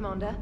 Commander.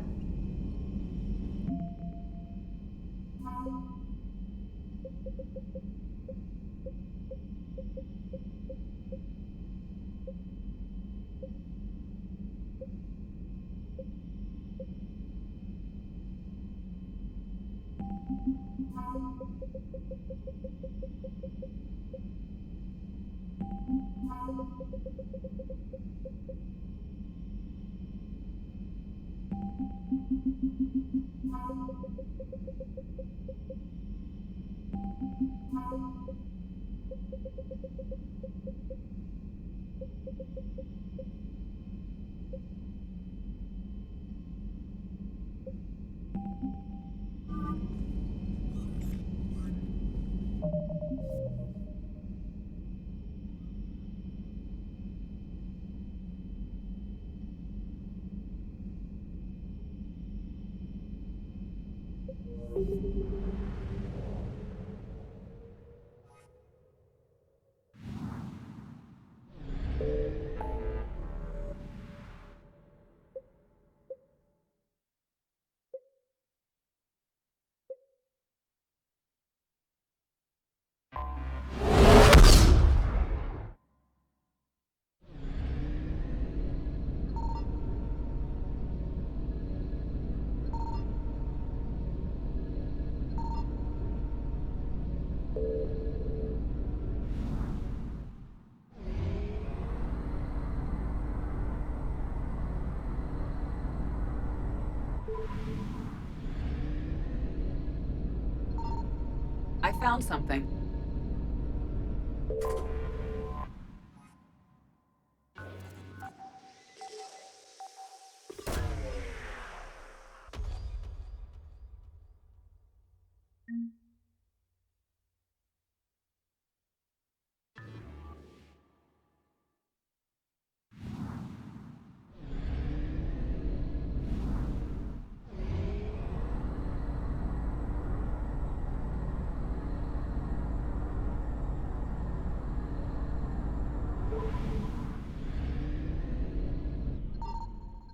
I found something.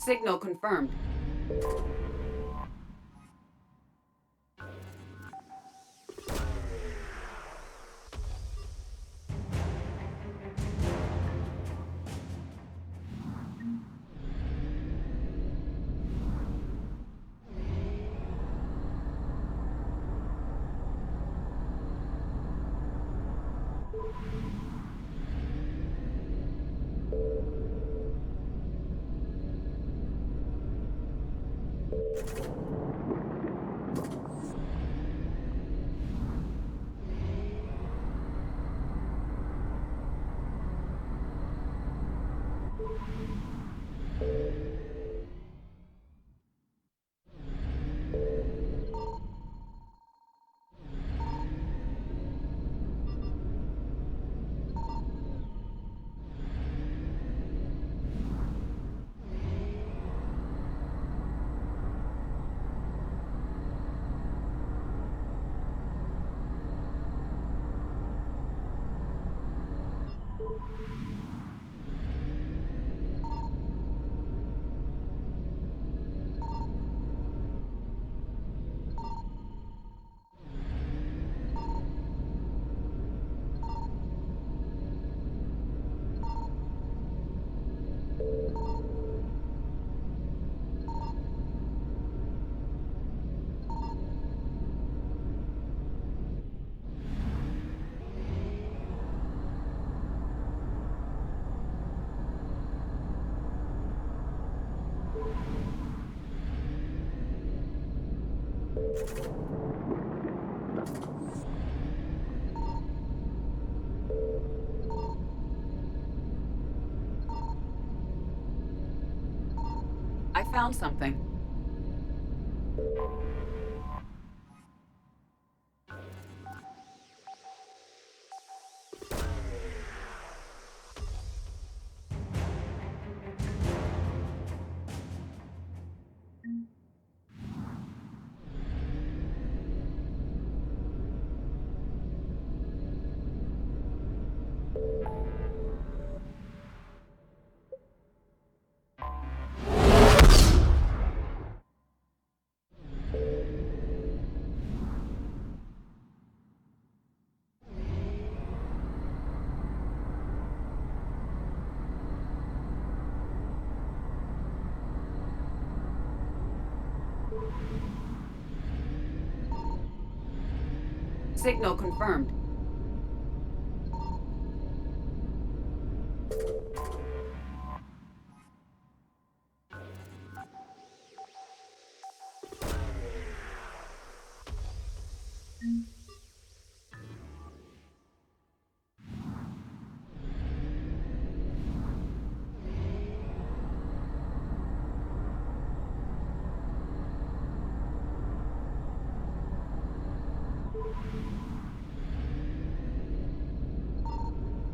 Signal confirmed. I found something. Signal confirmed.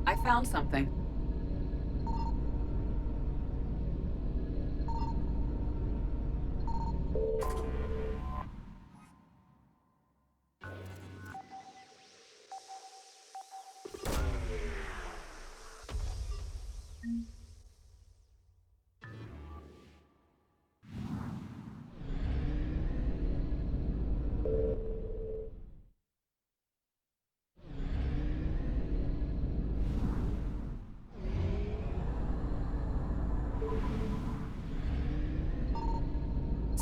I found something.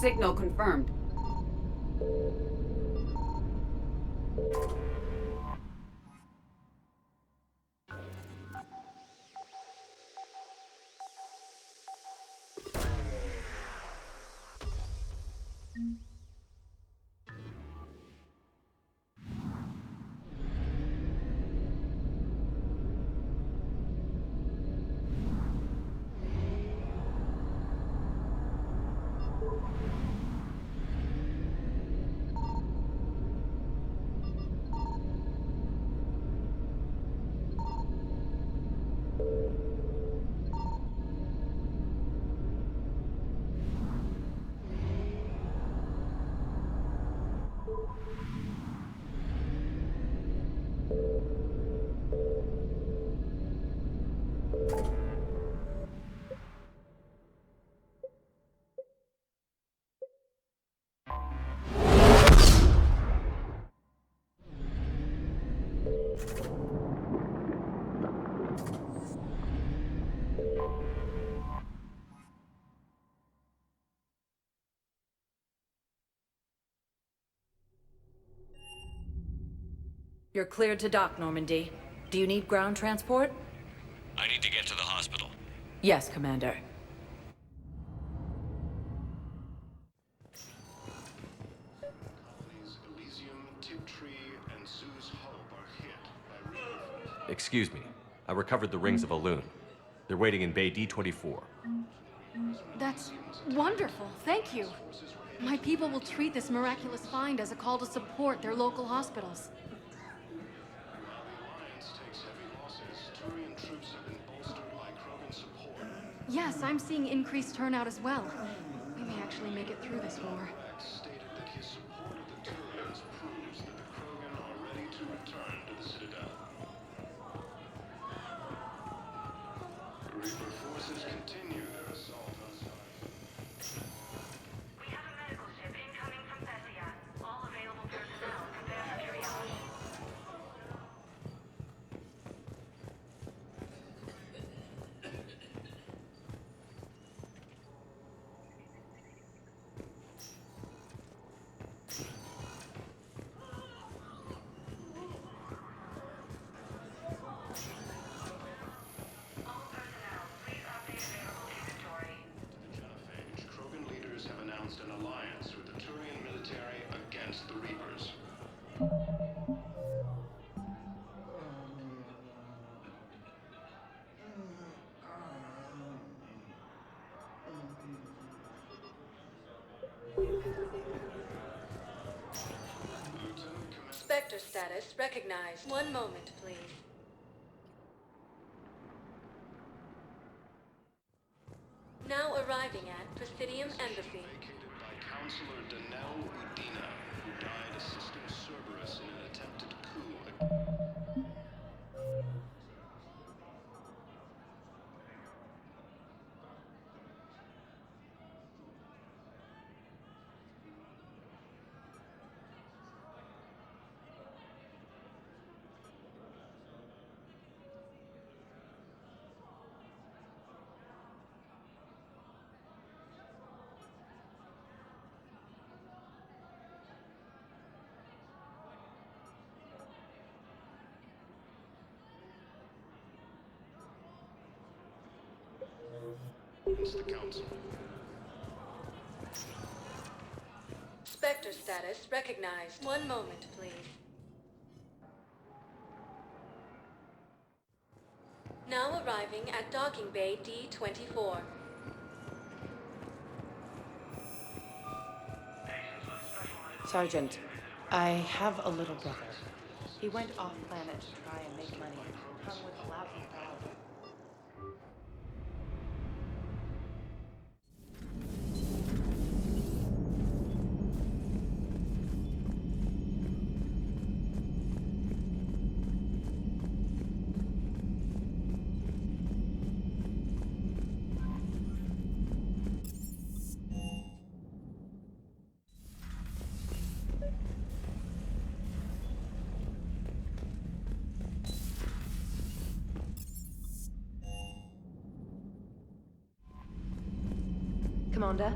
Signal confirmed. You're cleared to dock, Normandy. Do you need ground transport? I need to get to the hospital. Yes, Commander. Excuse me. I recovered the rings of Elune. They're waiting in Bay D24. That's wonderful. Thank you. My people will treat this miraculous find as a call to support their local hospitals. Yes, I'm seeing increased turnout as well. We may actually make it through this war. Stated that his support of the Turians proves that the Krogan are ready to return to the Citadel. The Reaper forces continue their assault on Zion. We have a medical ship incoming from Thessia. All available personnel prepare for triage. All personnel, please update available inventory. Genophage, Krogan leaders have announced an alliance with the Turian military against the Reapers. Spectre status recognized. One moment, please. Now arriving at Presidium Embassy. Vacated by Counselor Danelle Udina, who died assisting Cerberus in an attempted coup. against the Council. Spectre status recognized. One moment, please. Now arriving at docking bay D24. Sergeant, I have a little brother. He went off-planet to try and make money. Hung with a lousy crowd. Commander?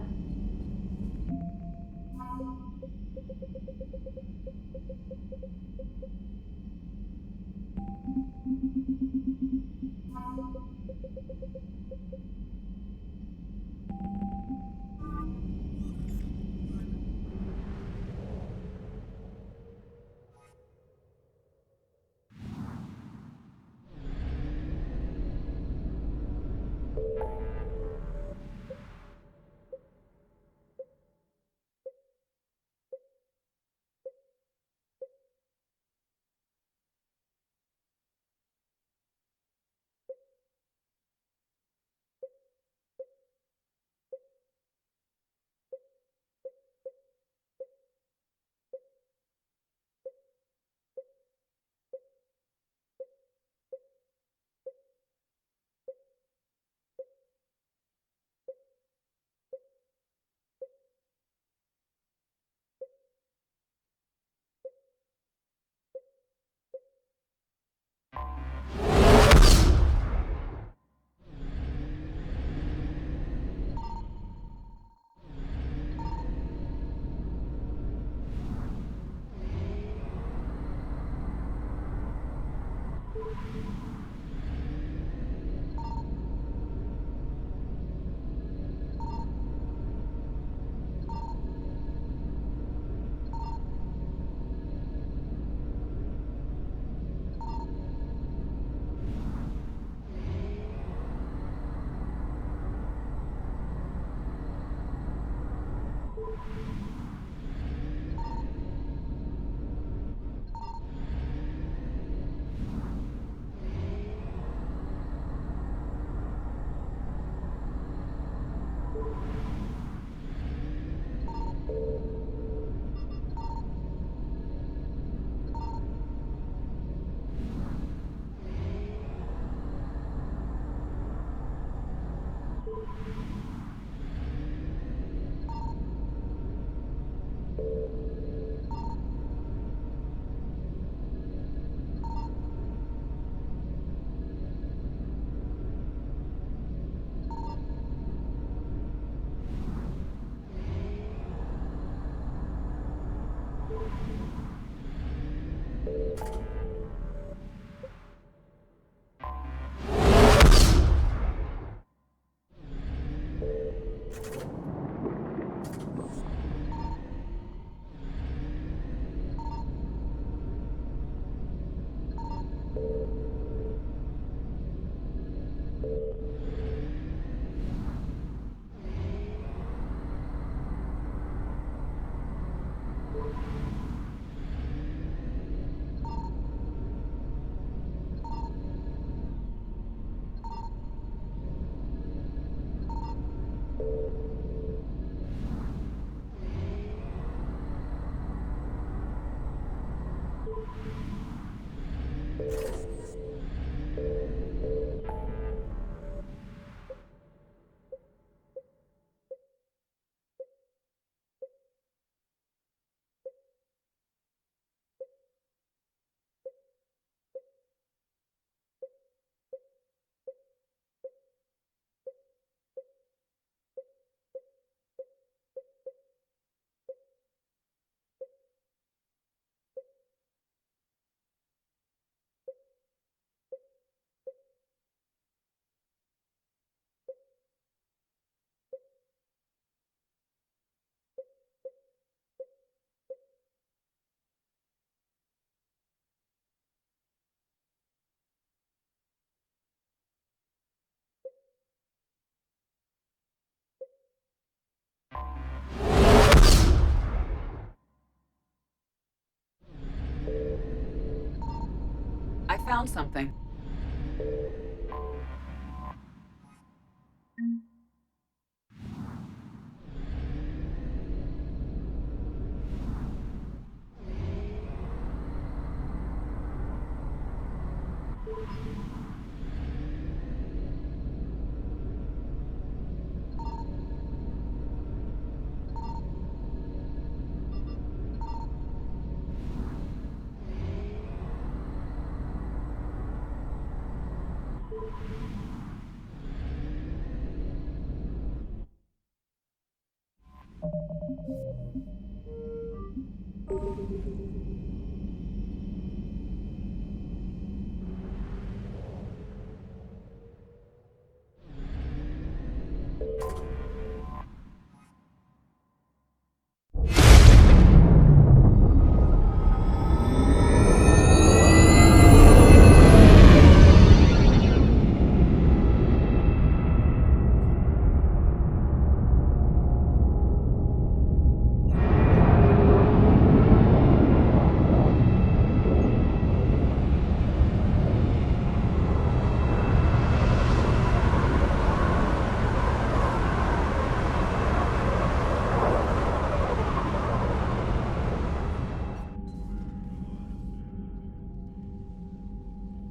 found something.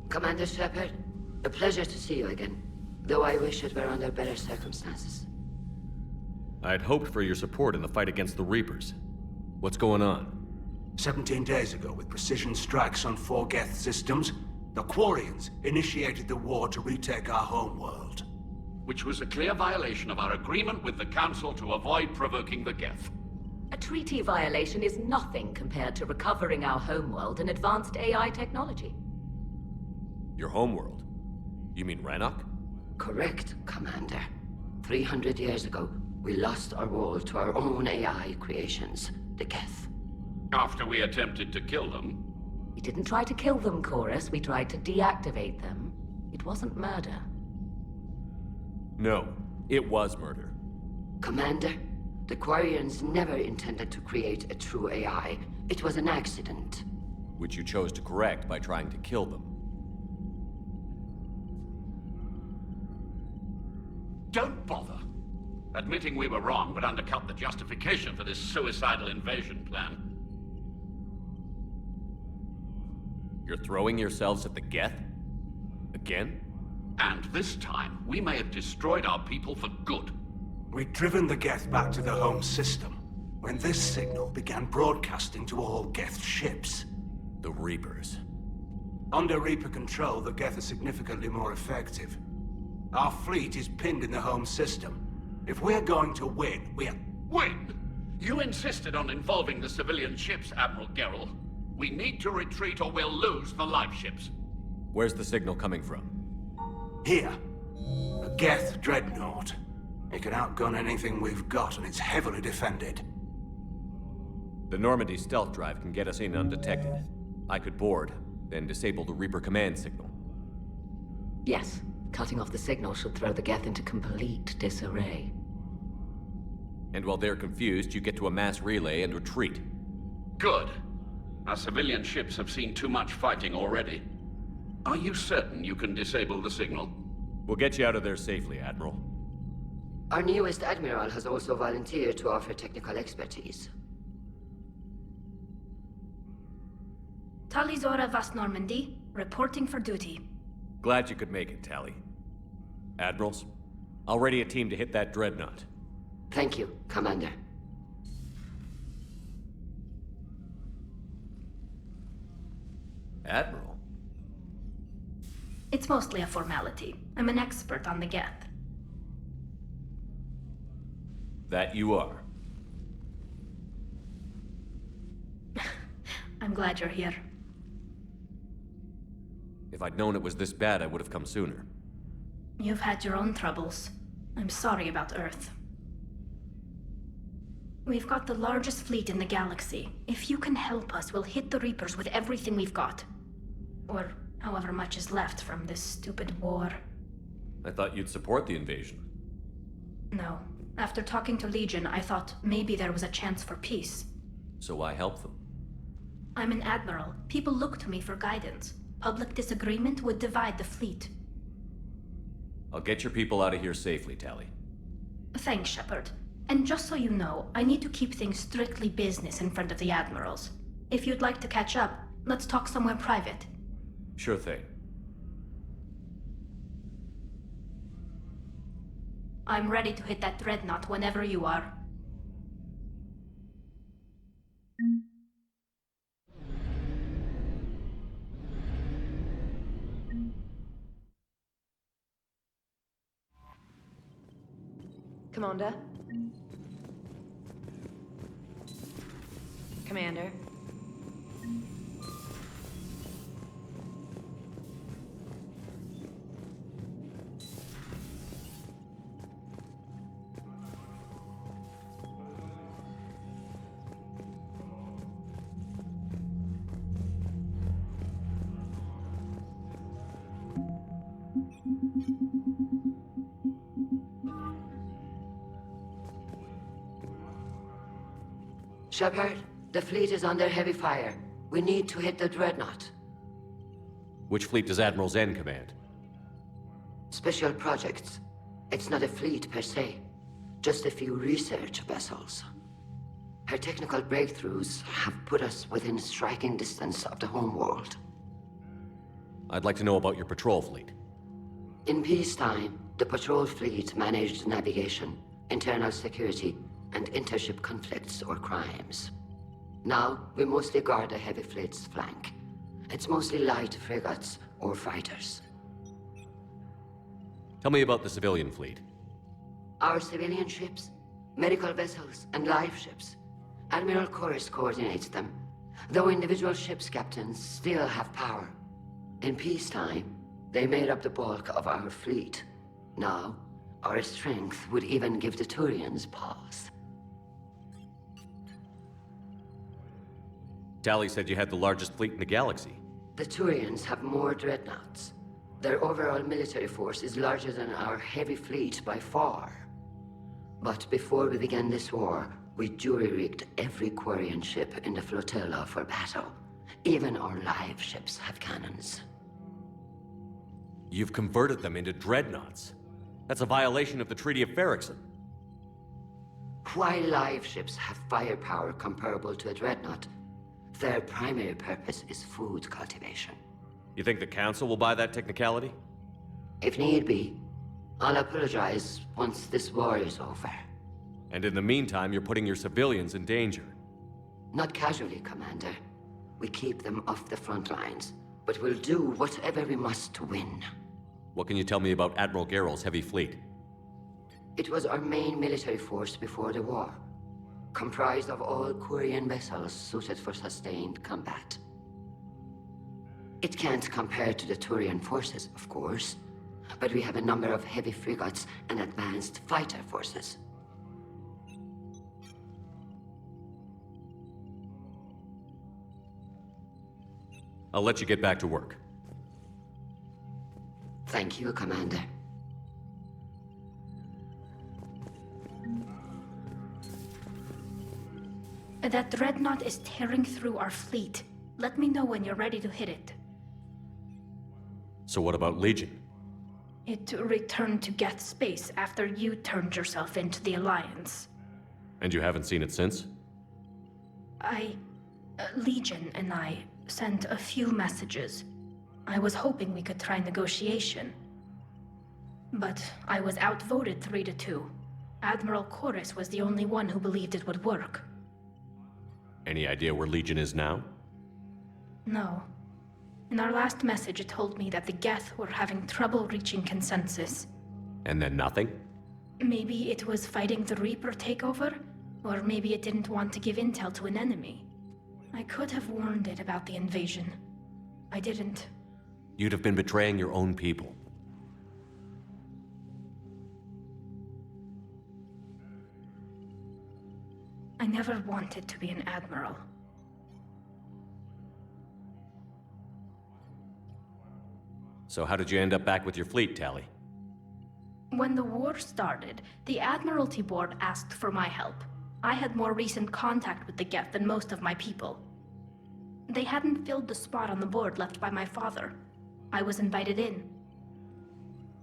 Commander Shepard, a pleasure to see you again, though I wish it were under better circumstances. I had hoped for your support in the fight against the Reapers. What's going on? 17 days ago, with precision strikes on 4 Geth systems, the Quarians initiated the war to retake our homeworld. Which was a clear violation of our agreement with the Council to avoid provoking the Geth. A treaty violation is nothing compared to recovering our homeworld and advanced AI technology. Your homeworld? You mean Rannoch? Correct, Commander. 300 years ago, we lost our world to our own AI creations, the Geth. After we attempted to kill them. We didn't try to kill them, Chorus. We tried to deactivate them. It wasn't murder. No, it was murder. Commander, the Quarians never intended to create a true AI. It was an accident. Which you chose to correct by trying to kill them. Don't bother. Admitting we were wrong would undercut the justification for this suicidal invasion plan. You're throwing yourselves at the Geth? Again? And this time, we may have destroyed our people for good. We'd driven the Geth back to the home system, when this signal began broadcasting to all Geth ships. The Reapers. Under Reaper control, the Geth are significantly more effective. Our fleet is pinned in the home system. If we're going to win, Win? You insisted on involving the civilian ships, Admiral Gerrel. We need to retreat or we'll lose the live ships. Where's the signal coming from? Here. A Geth dreadnought. It can outgun anything we've got, and it's heavily defended. The Normandy stealth drive can get us in undetected. I could board, then disable the Reaper command signal. Yes. Cutting off the signal should throw the Geth into complete disarray. And while they're confused, you get to a mass relay and retreat. Good. Our civilian ships have seen too much fighting already. Are you certain you can disable the signal? We'll get you out of there safely, Admiral. Our newest Admiral has also volunteered to offer technical expertise. Talizora Vast Normandy, reporting for duty. Glad you could make it, Tally. Admirals, I'll ready a team to hit that dreadnought. Thank you, Commander. Admiral? It's mostly a formality. I'm an expert on the Geth. That you are. I'm glad you're here. If I'd known it was this bad, I would have come sooner. You've had your own troubles. I'm sorry about Earth. We've got the largest fleet in the galaxy. If you can help us, we'll hit the Reapers with everything we've got. Or however much is left from this stupid war. I thought you'd support the invasion. No. After talking to Legion, I thought maybe there was a chance for peace. So why help them? I'm an Admiral. People look to me for guidance. Public disagreement would divide the fleet. I'll get your people out of here safely, Tali. Thanks, Shepard. And just so you know, I need to keep things strictly business in front of the Admirals. If you'd like to catch up, let's talk somewhere private. Sure thing. I'm ready to hit that dreadnought whenever you are. Commander? Commander? Shepard, the fleet is under heavy fire. We need to hit the dreadnought. Which fleet does Admiral Zen command? Special projects. It's not a fleet per se, just a few research vessels. Her technical breakthroughs have put us within striking distance of the homeworld. I'd like to know about your patrol fleet. In peacetime, the patrol fleet managed navigation, internal security, and intership conflicts or crimes. Now, we mostly guard the heavy fleet's flank. It's mostly light frigates or fighters. Tell me about the civilian fleet. Our civilian ships, medical vessels, and life ships. Admiral Chorus coordinates them, though individual ships' captains still have power. In peacetime, they made up the bulk of our fleet. Now, our strength would even give the Turians pause. Tali said you had the largest fleet in the galaxy. The Turians have more dreadnoughts. Their overall military force is larger than our heavy fleet by far. But before we began this war, we jury-rigged every Quarian ship in the flotilla for battle. Even our live ships have cannons. You've converted them into dreadnoughts. That's a violation of the Treaty of Daro'Xen. While live ships have firepower comparable to a dreadnought, their primary purpose is food cultivation. You think the Council will buy that technicality? If need be, I'll apologize once this war is over. And in the meantime, you're putting your civilians in danger. Not casually, Commander. We keep them off the front lines, but we'll do whatever we must to win. What can you tell me about Admiral Geral's heavy fleet? It was our main military force before the war, comprised of all Quarian vessels suited for sustained combat. It can't compare to the Turian forces, of course, but we have a number of heavy frigates and advanced fighter forces. I'll let you get back to work. Thank you, Commander. That dreadnought is tearing through our fleet. Let me know when you're ready to hit it. So what about Legion? It returned to Geth space after you turned yourself into the Alliance. And you haven't seen it since? Legion and I sent a few messages. I was hoping we could try negotiation. But I was outvoted 3-2. Admiral Chorus was the only one who believed it would work. Any idea where Legion is now? No. In our last message, it told me that the Geth were having trouble reaching consensus. And then nothing? Maybe it was fighting the Reaper takeover, or maybe it didn't want to give intel to an enemy. I could have warned it about the invasion. I didn't. You'd have been betraying your own people. I never wanted to be an admiral. So how did you end up back with your fleet, Tali? When the war started, the Admiralty Board asked for my help. I had more recent contact with the Geth than most of my people. They hadn't filled the spot on the board left by my father. I was invited in.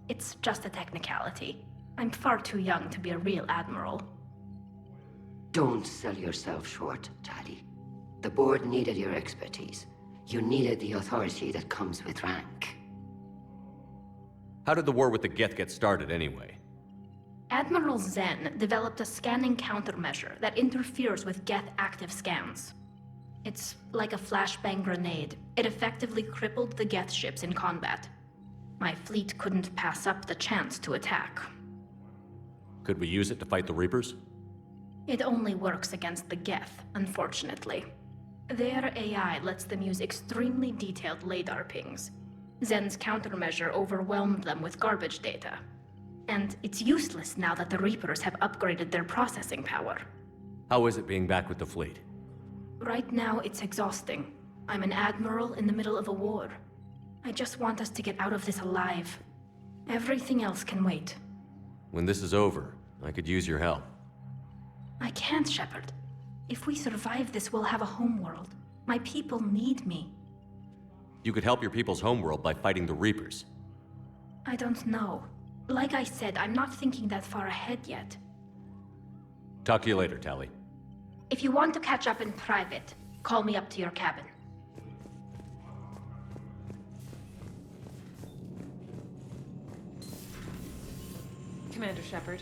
It's just a technicality. I'm far too young to be a real admiral. Don't sell yourself short, Tali. The board needed your expertise. You needed the authority that comes with rank. How did the war with the Geth get started, anyway? Admiral Zen developed a scanning countermeasure that interferes with Geth active scans. It's like a flashbang grenade. It effectively crippled the Geth ships in combat. My fleet couldn't pass up the chance to attack. Could we use it to fight the Reapers? It only works against the Geth, unfortunately. Their AI lets them use extremely detailed LADAR pings. Zen's countermeasure overwhelmed them with garbage data. And it's useless now that the Reapers have upgraded their processing power. How is it being back with the fleet? Right now, it's exhausting. I'm an admiral in the middle of a war. I just want us to get out of this alive. Everything else can wait. When this is over, I could use your help. I can't, Shepard. If we survive this, we'll have a homeworld. My people need me. You could help your people's homeworld by fighting the Reapers. I don't know. Like I said, I'm not thinking that far ahead yet. Talk to you later, Tali. If you want to catch up in private, call me up to your cabin. Commander Shepard.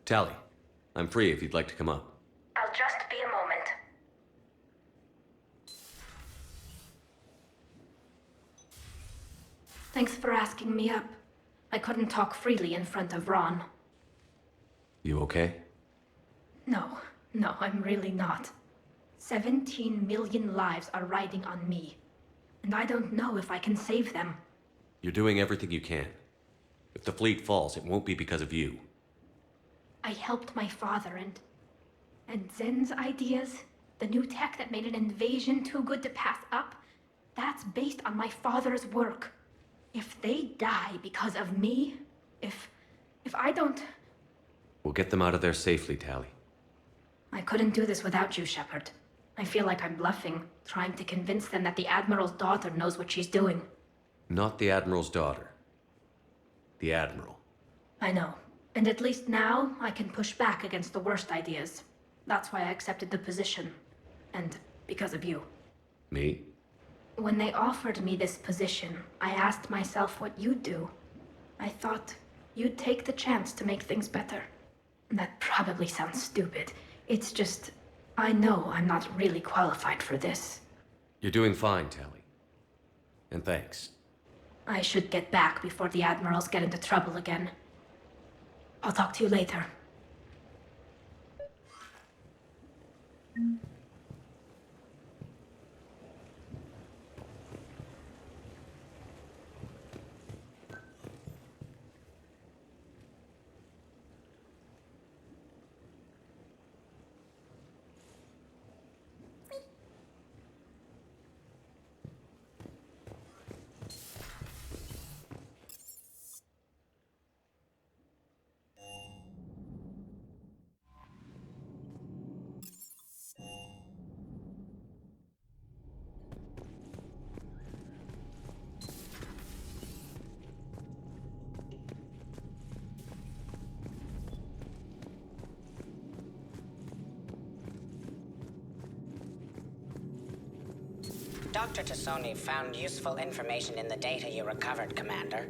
Tali, I'm free if you'd like to come up. I'll just be a moment. Thanks for asking me up. I couldn't talk freely in front of Ron. You okay? No, I'm really not. 17 million lives are riding on me. And I don't know if I can save them. You're doing everything you can. If the fleet falls, it won't be because of you. I helped my father and Zen's ideas, the new tech that made an invasion too good to pass up, that's based on my father's work. If they die because of me, if I don't... We'll get them out of there safely, Tali. I couldn't do this without you, Shepard. I feel like I'm bluffing, trying to convince them that the Admiral's daughter knows what she's doing. Not the Admiral's daughter. The Admiral. I know. And at least now, I can push back against the worst ideas. That's why I accepted the position. And because of you. Me? When they offered me this position, I asked myself what you'd do. I thought you'd take the chance to make things better. That probably sounds stupid. It's just, I know I'm not really qualified for this. You're doing fine, Tali. And thanks. I should get back before the Admirals get into trouble again. I'll talk to you later. Dr. Tassoni found useful information in the data you recovered, Commander.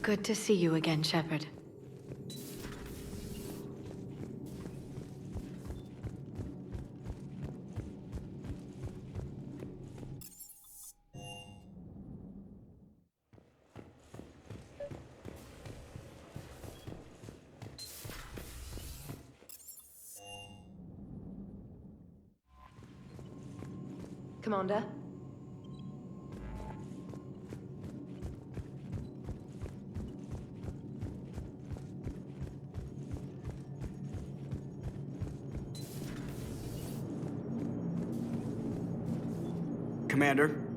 Good to see you again, Shepard. Commander? Commander.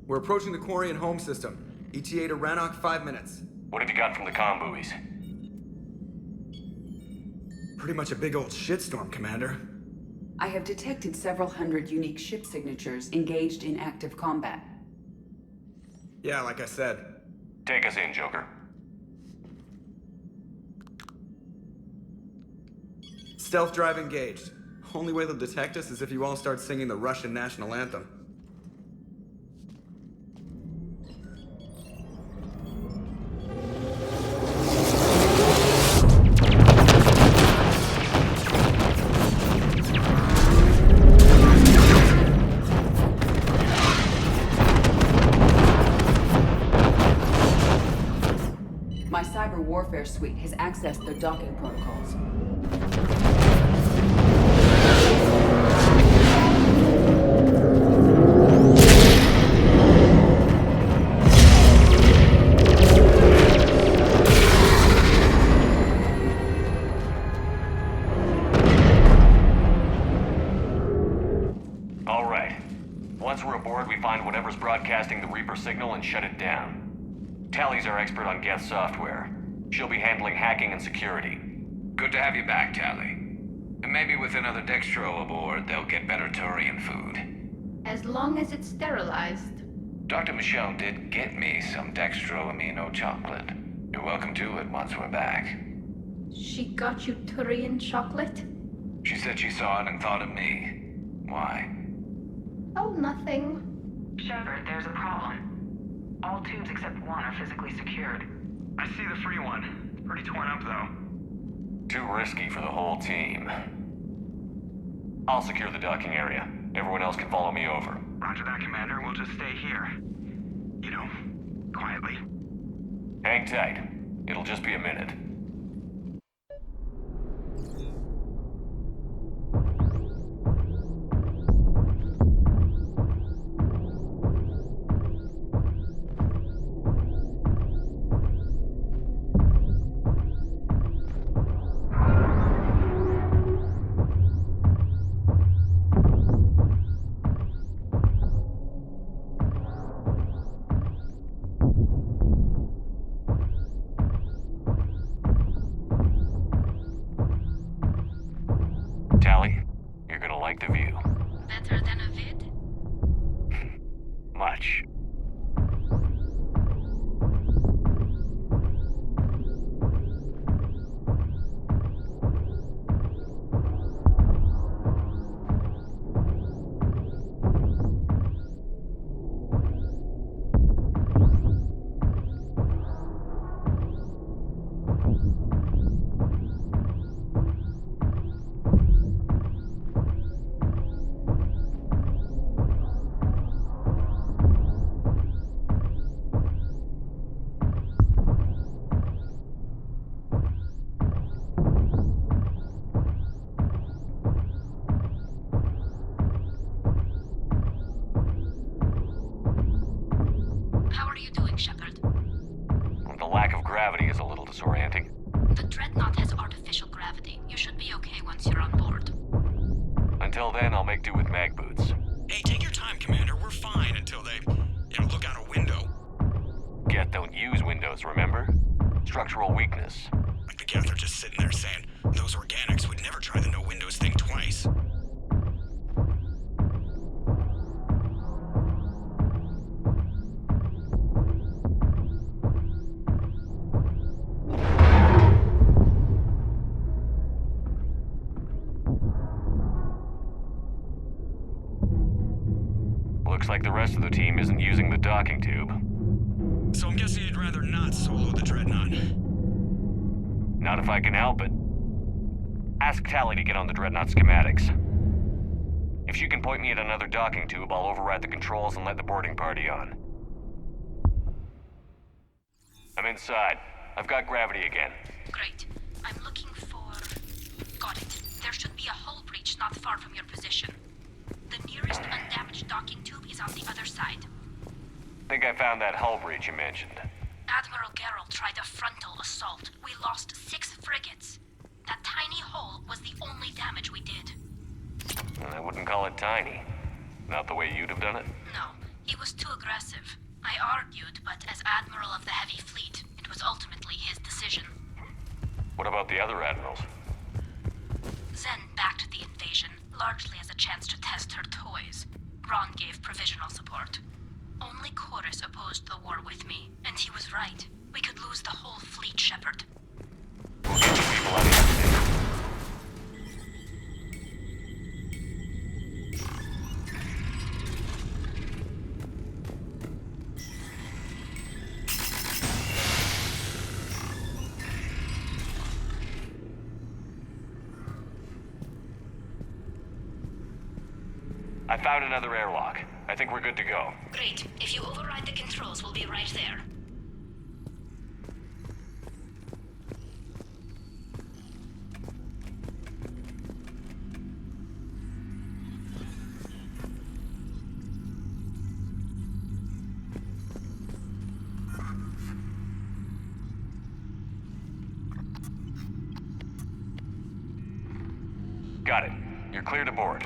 We're approaching the Quarian home system. ETA to Rannoch, 5 minutes. What have you got from the comm buoys? Pretty much a big old shitstorm, Commander. I have detected several hundred unique ship signatures engaged in active combat. Yeah, like I said. Take us in, Joker. Stealth drive engaged. Only way they'll detect us is if you all start singing the Russian national anthem. My cyber warfare suite has accessed their docking protocols. All right. Once we're aboard, we find whatever's broadcasting the Reaper signal and shut it down. Tally's our expert on Geth software. She'll be handling hacking and security. Good to have you back, Tally. And maybe with another Dextro aboard, they'll get better Turian food. As long as it's sterilized. Dr. Michelle did get me some Dextro Amino chocolate. You're welcome to it once we're back. She got you Turian chocolate? She said she saw it and thought of me. Why? Oh, nothing. Shepard, there's a problem. All tubes except one are physically secured. I see the free one. It's pretty torn up, though. Too risky for the whole team. I'll secure the docking area. Everyone else can follow me over. Roger that, Commander. We'll just stay here. You know, quietly. Hang tight. It'll just be a minute. Tally, you're gonna like the view. Better than a vid? Much. How are you doing, Shepard? The lack of gravity is a little disorienting. The Dreadnought has artificial gravity. You should be okay once you're on board. Until then, I'll make do with mag boots. Hey, take your time, Commander. We're fine until they, look out a window. Geth don't use windows, remember? Structural weakness. Like the Geth are just sitting there saying, those organics would never try the no windows thing twice. Looks like the rest of the team isn't using the docking tube. So I'm guessing you'd rather not solo the Dreadnought. Not if I can help it. Ask Tally to get on the Dreadnought schematics. If she can point me at another docking tube, I'll override the controls and let the boarding party on. I'm inside. I've got gravity again. Great. I'm looking for... Got it. There should be a hull breach not far from your position. The nearest undamaged docking tube is on the other side. Think I found that hull breach you mentioned. Admiral Geralt tried a frontal assault. We lost 6 frigates. That tiny hole was the only damage we did. I wouldn't call it tiny. Not the way you'd have done it? No, he was too aggressive. I argued, but as Admiral of the Heavy Fleet, it was ultimately his decision. What about the other admirals? Zen backed the invasion, largely as a chance to test her toys. Ron gave provisional support. Only Chorus opposed the war with me, and he was right. We could lose the whole fleet, Shepard. We'll get you people out of here. I found another airlock. I think we're good to go. Great. If you override the controls, we'll be right there. Got it. You're clear to board.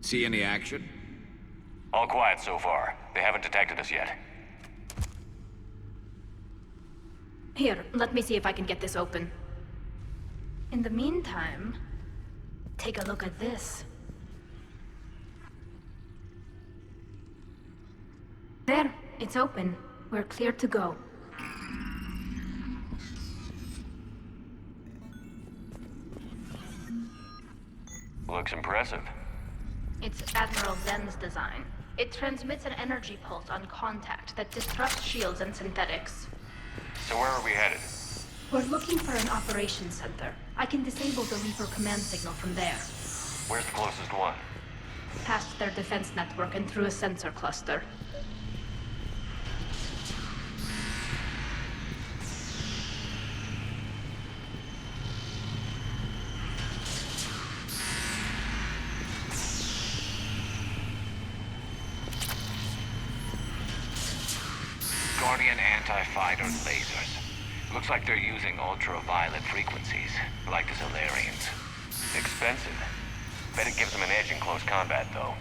See any action? All quiet so far. They haven't detected us yet. Here, let me see if I can get this open. In the meantime... Take a look at this. There, it's open. We're clear to go. Looks impressive. It's Admiral Zen's design. It transmits an energy pulse on contact that disrupts shields and synthetics. So where are we headed? We're looking for an operations center. I can disable the Reaper command signal from there. Where's the closest one? Past their defense network and through a sensor cluster. Guardian anti-fighter lasers. Looks like they're using ultraviolet frequencies, like the Solarians. Expensive. Bet it gives them an edge in close combat, though.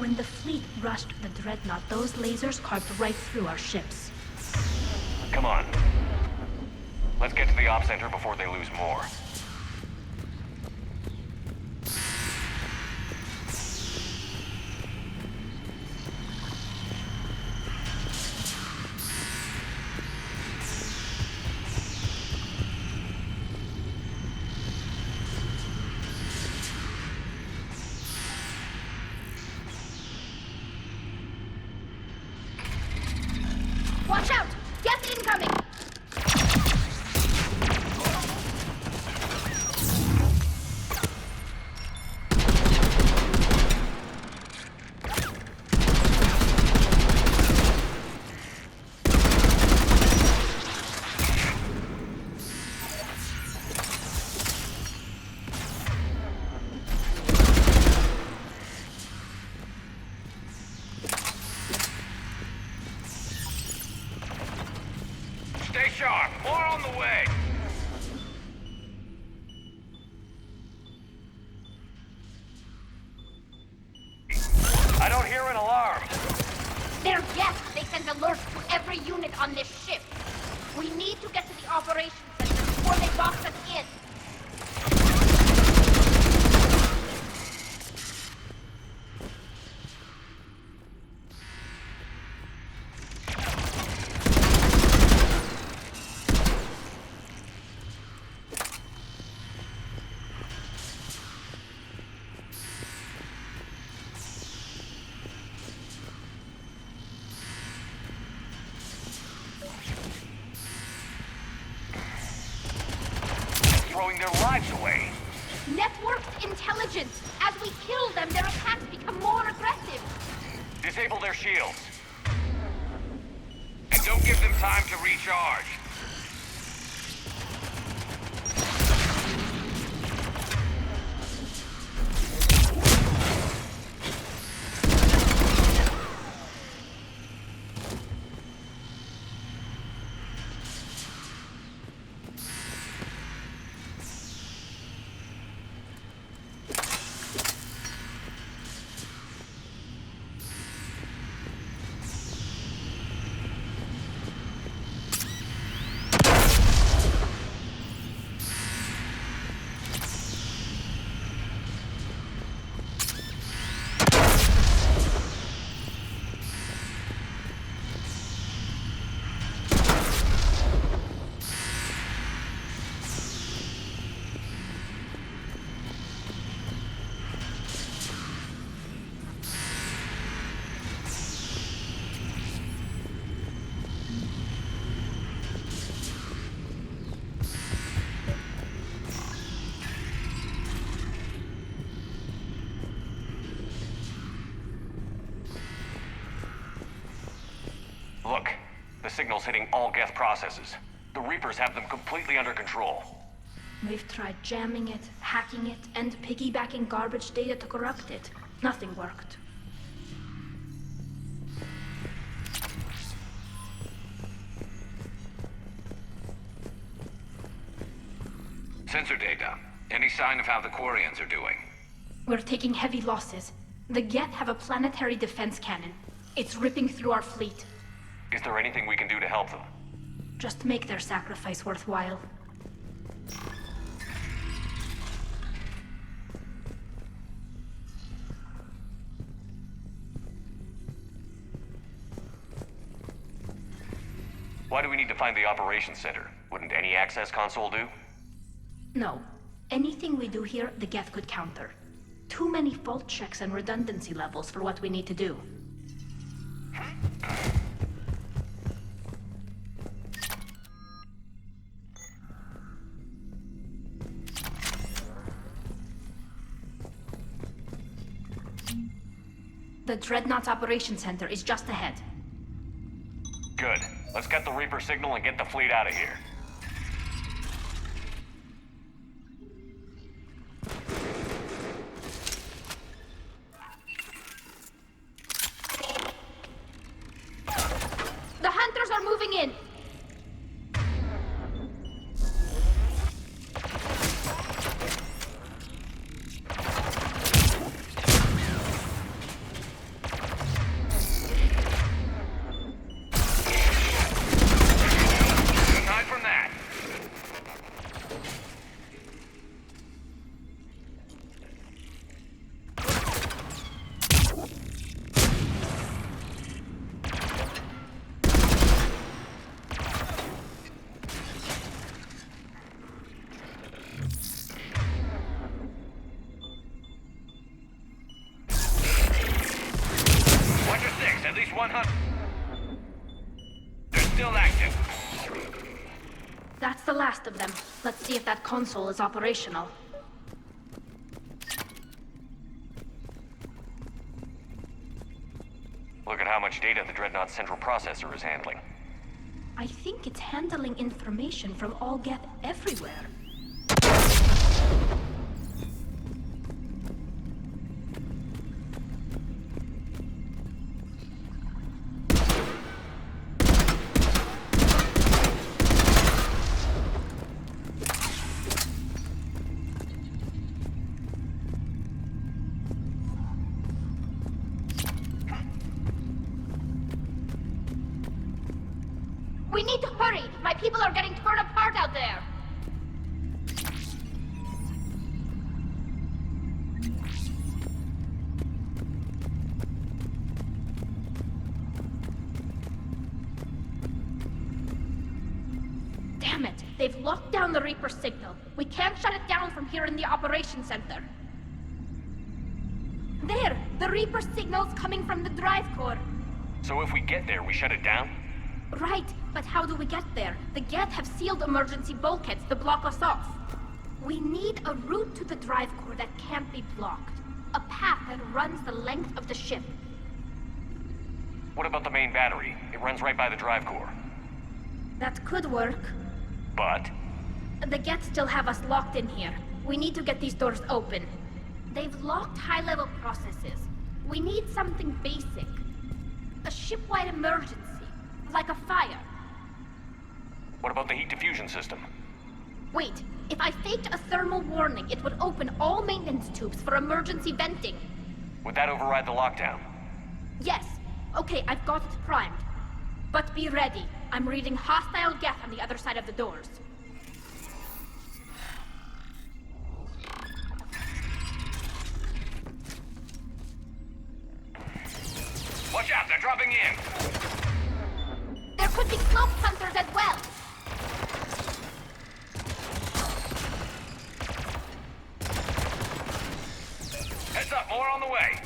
When the fleet rushed the Dreadnought, those lasers carved right through our ships. Come on. Let's get to the op center before they lose more. Watch out! Geth incoming! Stay sharp. More on the way. I don't hear an alarm. They're Geth! They send alerts to every unit on this ship. We need to get to the operations center before they box us in. Throwing their lives away. Networked intelligence! As we kill them, their attacks become more aggressive! Disable their shields. And don't give them time to recharge. Look, the signal's hitting all Geth processes. The Reapers have them completely under control. We've tried jamming it, hacking it, and piggybacking garbage data to corrupt it. Nothing worked. Sensor data. Any sign of how the Quarians are doing? We're taking heavy losses. The Geth have a planetary defense cannon. It's ripping through our fleet. Is there anything we can do to help them? Just make their sacrifice worthwhile. Why do we need to find the operations center? Wouldn't any access console do? No. Anything we do here, the Geth could counter. Too many fault checks and redundancy levels for what we need to do. The Dreadnought's Operations Center is just ahead. Good. Let's get the Reaper signal and get the fleet out of here. The Hunters are moving in! That's the last of them. Let's see if that console is operational. Look at how much data the Dreadnought's central processor is handling. I think it's handling information from all Geth everywhere. We need to hurry! My people are getting torn apart out there! Damn it! They've locked down the Reaper signal. We can't shut it down from here in the Operations Center. There! The Reaper signal's coming from the drive core. So if we get there, we shut it down? Right, but how do we get there? The Geth have sealed emergency bulkheads to block us off. We need a route to the drive core that can't be blocked. A path that runs the length of the ship. What about the main battery? It runs right by the drive core. That could work. But? The Geth still have us locked in here. We need to get these doors open. They've locked high-level processes. We need something basic. A ship-wide emergency. Like a fire. What about the heat diffusion system? Wait, if I faked a thermal warning, it would open all maintenance tubes for emergency venting. Would that override the lockdown? Yes. Okay, I've got it primed. But be ready. I'm reading hostile Geth on the other side of the doors. Watch out, they're dropping in! There could be cloak hunters as well! Heads up, more on the way!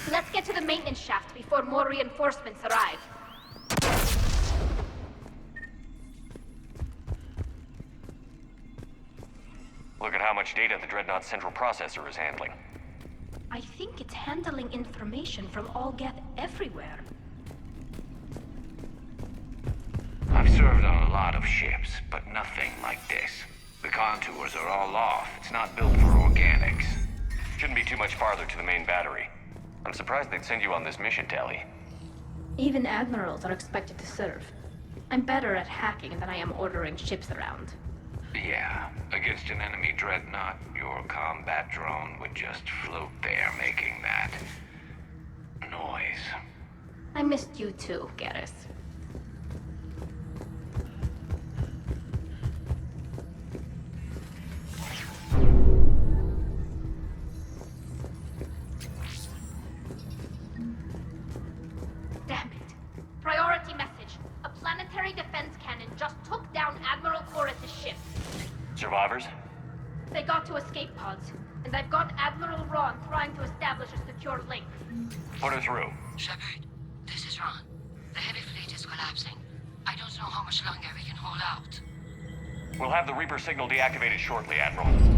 Let's get to the maintenance shaft before more reinforcements arrive. Look at how much data the Dreadnought's central processor is handling. I think it's handling information from all Geth everywhere. I've served on a lot of ships, but nothing like this. The contours are all off. It's not built for organics. Shouldn't be too much farther to the main battery. I'm surprised they'd send you on this mission, Tali. Even admirals are expected to serve. I'm better at hacking than I am ordering ships around. Yeah, against an enemy dreadnought, your combat drone would just float there making that noise. I missed you too, Garrus. Damn it. Priority message. A planetary defense cannon just took down Admiral Chorus's ship. Survivors? They got to escape pods, and I've got Admiral Ron trying to establish a secure link. Put her through. Shepard, this is Ron. The heavy fleet is collapsing. I don't know how much longer we can hold out. We'll have the Reaper signal deactivated shortly, Admiral.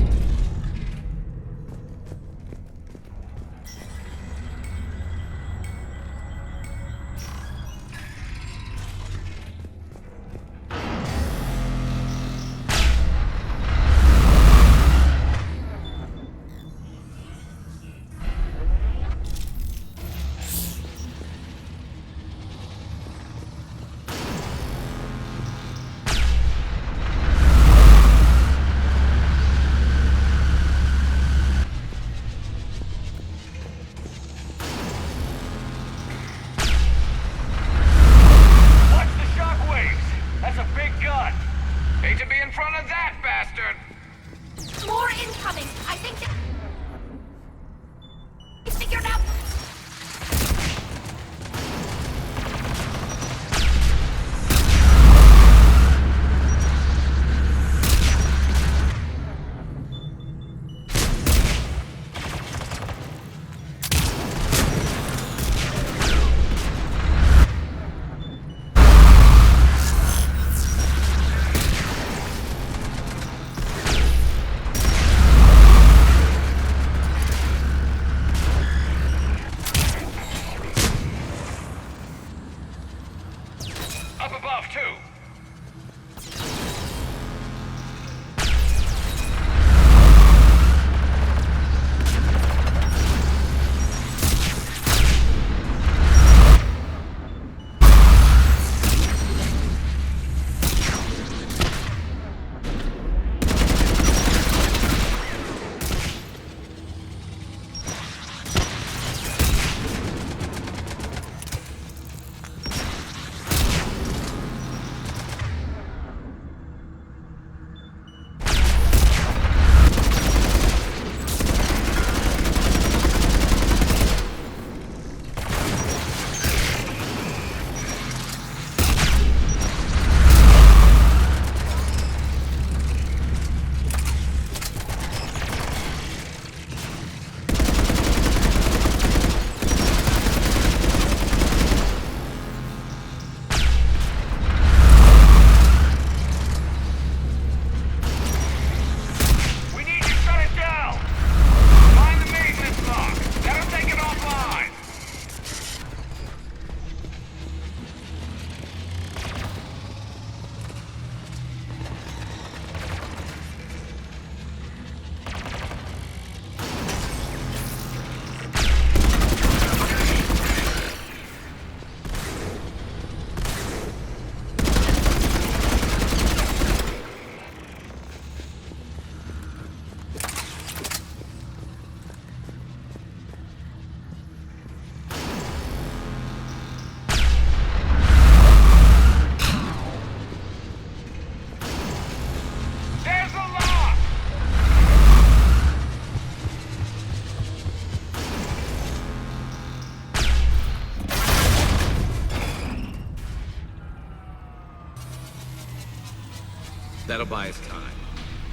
That'll buy us time.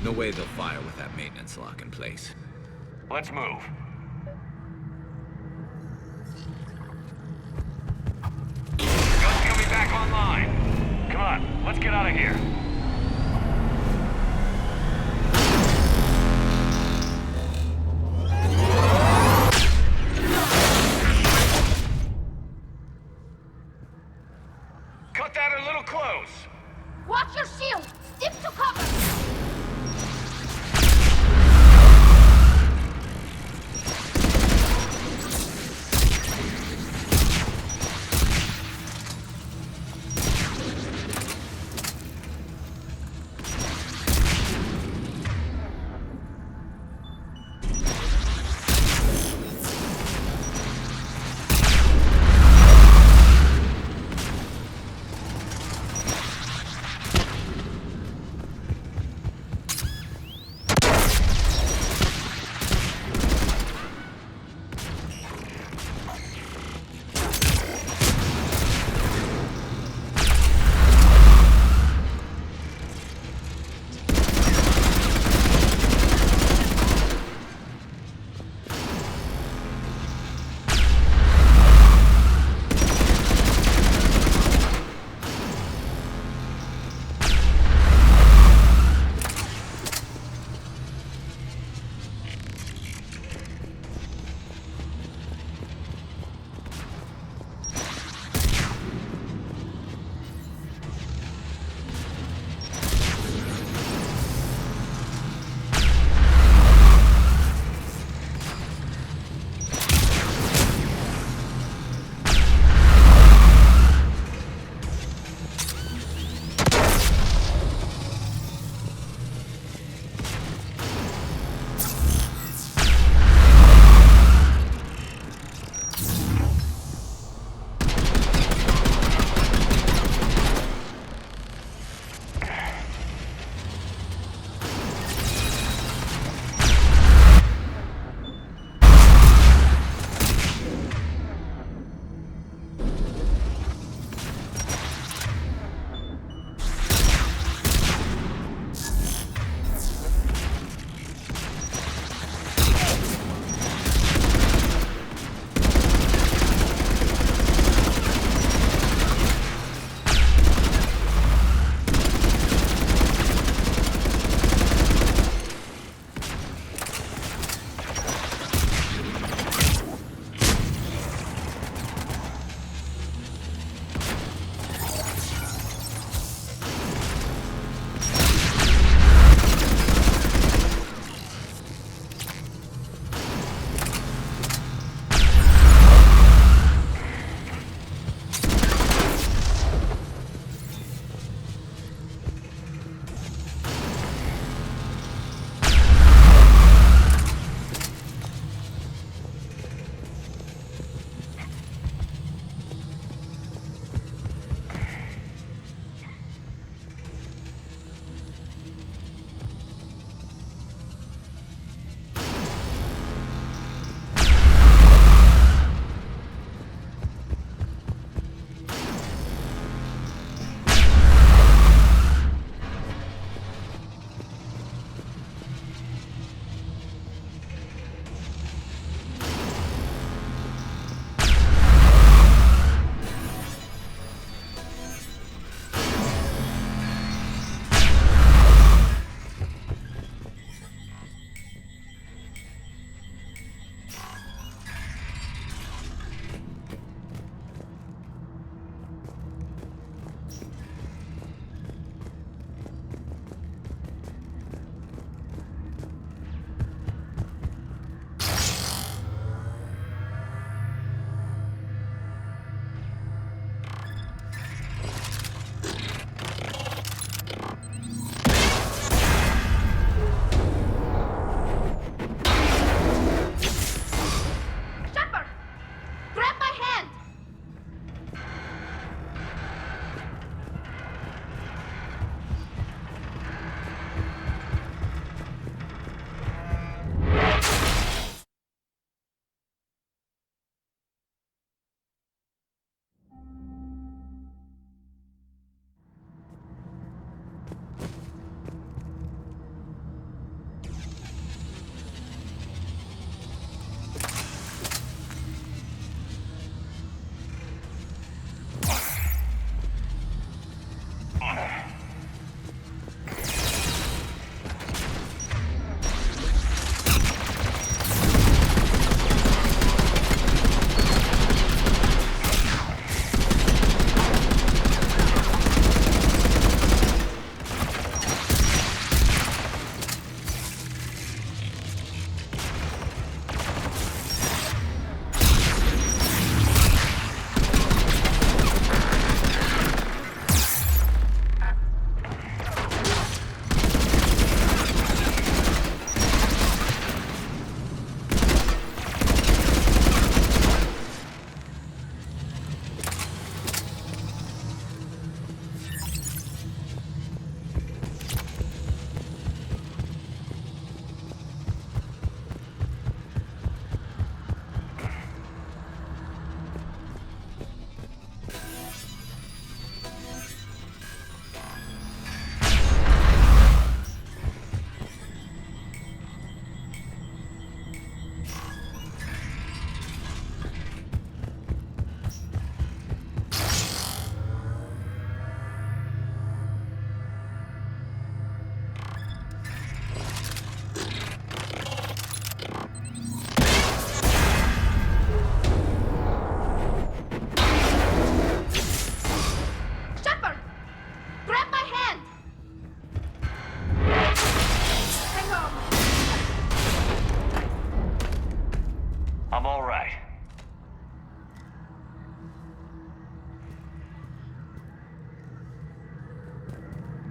No way they'll fire with that maintenance lock in place. Let's move. Guns can be back online. Come on, let's get out of here.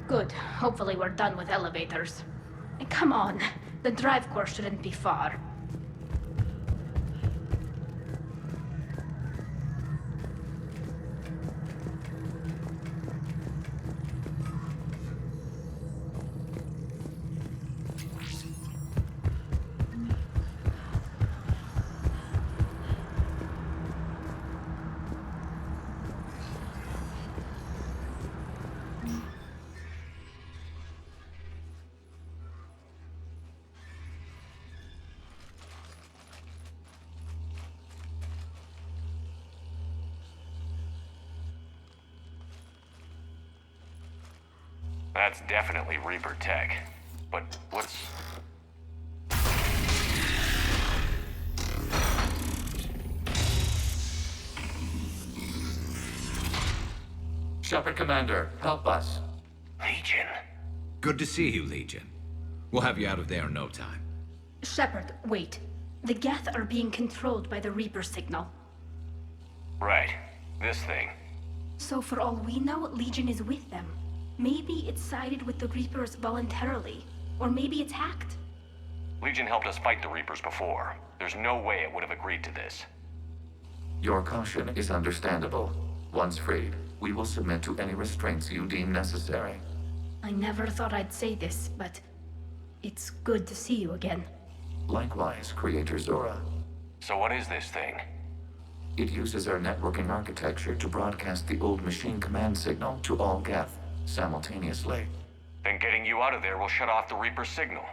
Good. Hopefully we're done with elevators. And come on, the drive core shouldn't be far. That's definitely Reaper tech. But what's... Shepard Commander, help us. Legion? Good to see you, Legion. We'll have you out of there in no time. Shepard, wait. The Geth are being controlled by the Reaper signal. Right. This thing. So for all we know, Legion is with them. Maybe it sided with the Reapers voluntarily. Or maybe it's hacked. Legion helped us fight the Reapers before. There's no way it would have agreed to this. Your caution is understandable. Once freed, we will submit to any restraints you deem necessary. I never thought I'd say this, but it's good to see you again. Likewise, Creator Zora. So what is this thing? It uses our networking architecture to broadcast the old machine command signal to all Geth simultaneously. Then getting you out of there will shut off the Reaper signal.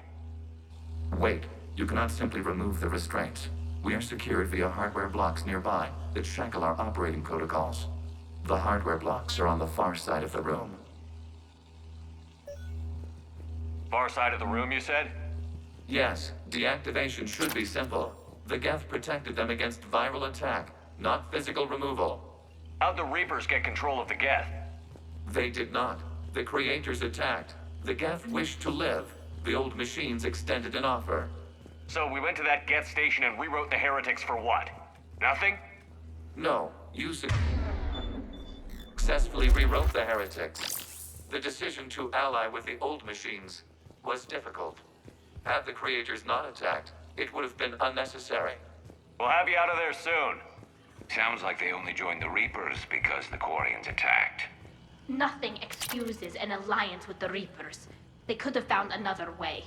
Wait, you cannot simply remove the restraints. We are secured via hardware blocks nearby that shackle our operating protocols. The hardware blocks are on the far side of the room. Far side of the room, you said? Yes, deactivation should be simple. The Geth protected them against viral attack, not physical removal. How'd the Reapers get control of the Geth? They did not. The Creators attacked. The Geth wished to live. The old machines extended an offer. So we went to that Geth station and rewrote the heretics for what? Nothing? No, you successfully rewrote the heretics. The decision to ally with the old machines was difficult. Had the Creators not attacked, it would have been unnecessary. We'll have you out of there soon. Sounds like they only joined the Reapers because the Quarians attacked. Nothing excuses an alliance with the Reapers. They could have found another way.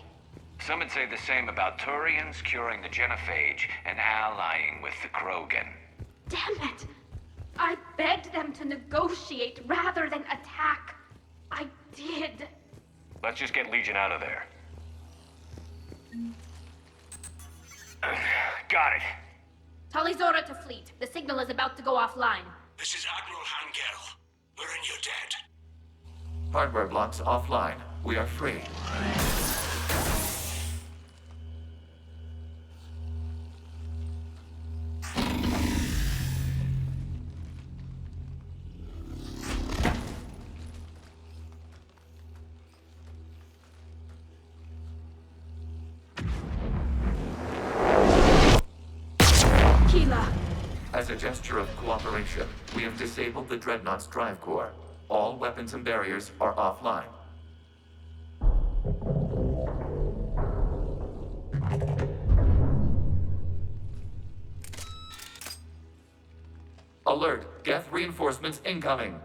Some would say the same about Turians curing the genophage and allying with the Krogan. Damn it! I begged them to negotiate rather than attack. I did. Let's just get Legion out of there. Got it. Talizora to fleet. The signal is about to go offline. This is Admiral Hackett. We're in your debt. Hardware blocks offline. We are free. As a gesture of cooperation, we have disabled the Dreadnought's drive core. All weapons and barriers are offline. Alert! Geth reinforcements incoming!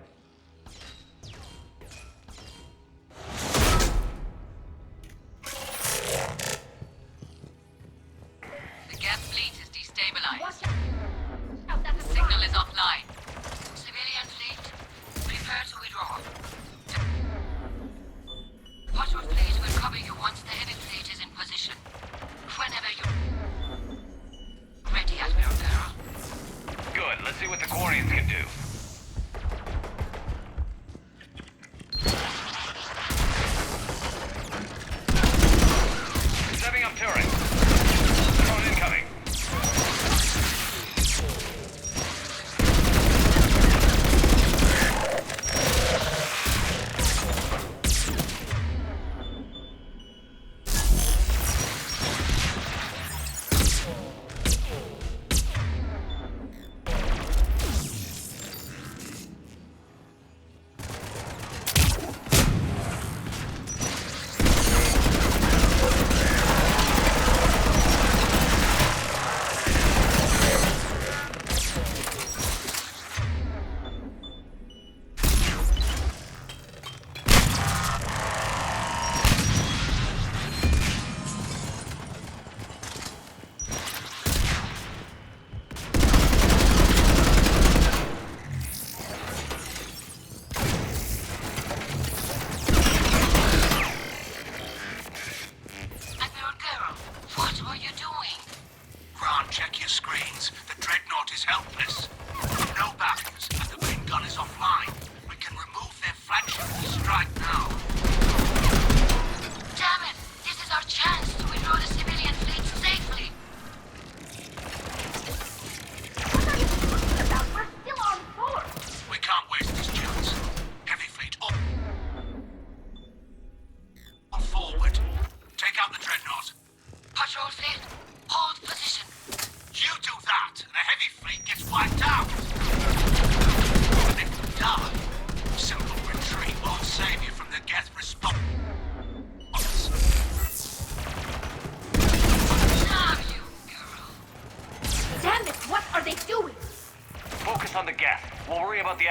The Geth fleet is destabilized. The signal is offline. Civilian fleet, prepare to withdraw. Patrol fleet will cover you once the heavy fleet is in position. Whenever you're ready, Admiral. Good. Let's see what the Quarians can do.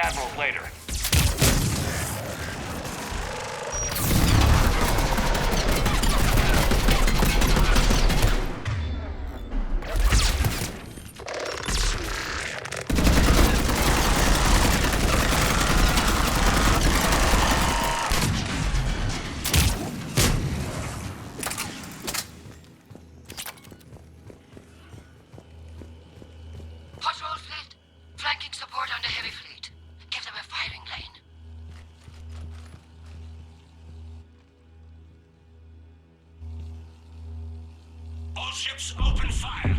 Admirals later. Patrol fleet, flanking support on the heavy fleet. Give them a firing lane. All ships open fire!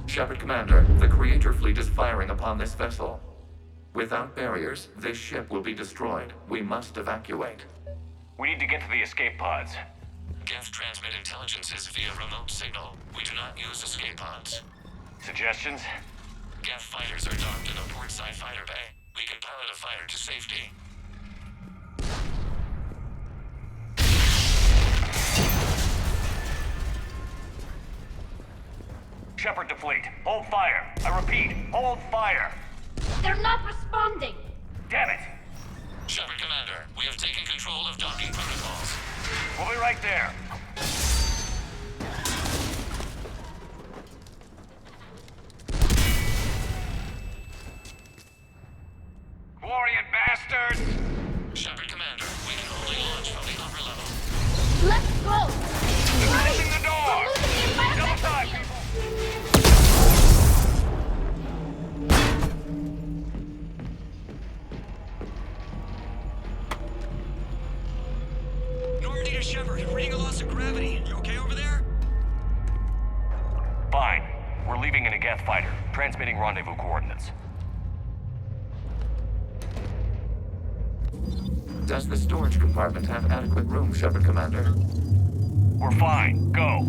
Shepard Commander, the Creator fleet is firing upon this vessel. Without barriers, this ship will be destroyed. We must evacuate. We need to get to the escape pods. Geth transmit intelligences via remote signal. We do not use escape pods. Suggestions? Geth fighters are docked in a portside fighter bay. We can pilot a fighter to safety. Shepard to fleet. Hold fire. I repeat, hold fire. They're not responding! Damn it! Shepard Commander, we have taken control of docking protocols. We'll be right there. Glorious bastards! Shepard Commander, we can only launch from the upper level. Let's go! Closing the door! Double time! Normandy to Shepard, reading a loss of gravity. You okay over there? Fine. We're leaving in a Geth fighter, transmitting rendezvous coordinates. Does the storage compartment have adequate room, Shepard Commander? We're fine. Go.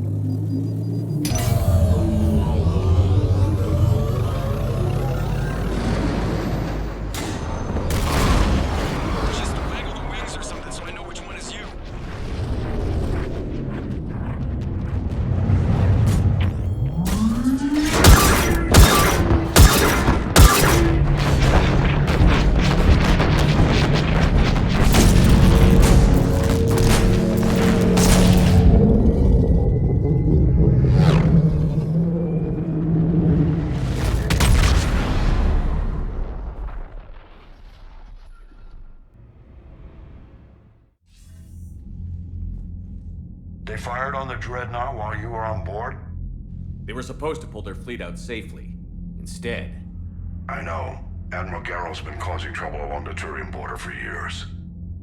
Just waggle the wings or something so I know which one is you. They fired on the Dreadnought while you were on board? They were supposed to pull their fleet out safely. Instead... I know. Admiral Garrel's been causing trouble along the Turian border for years.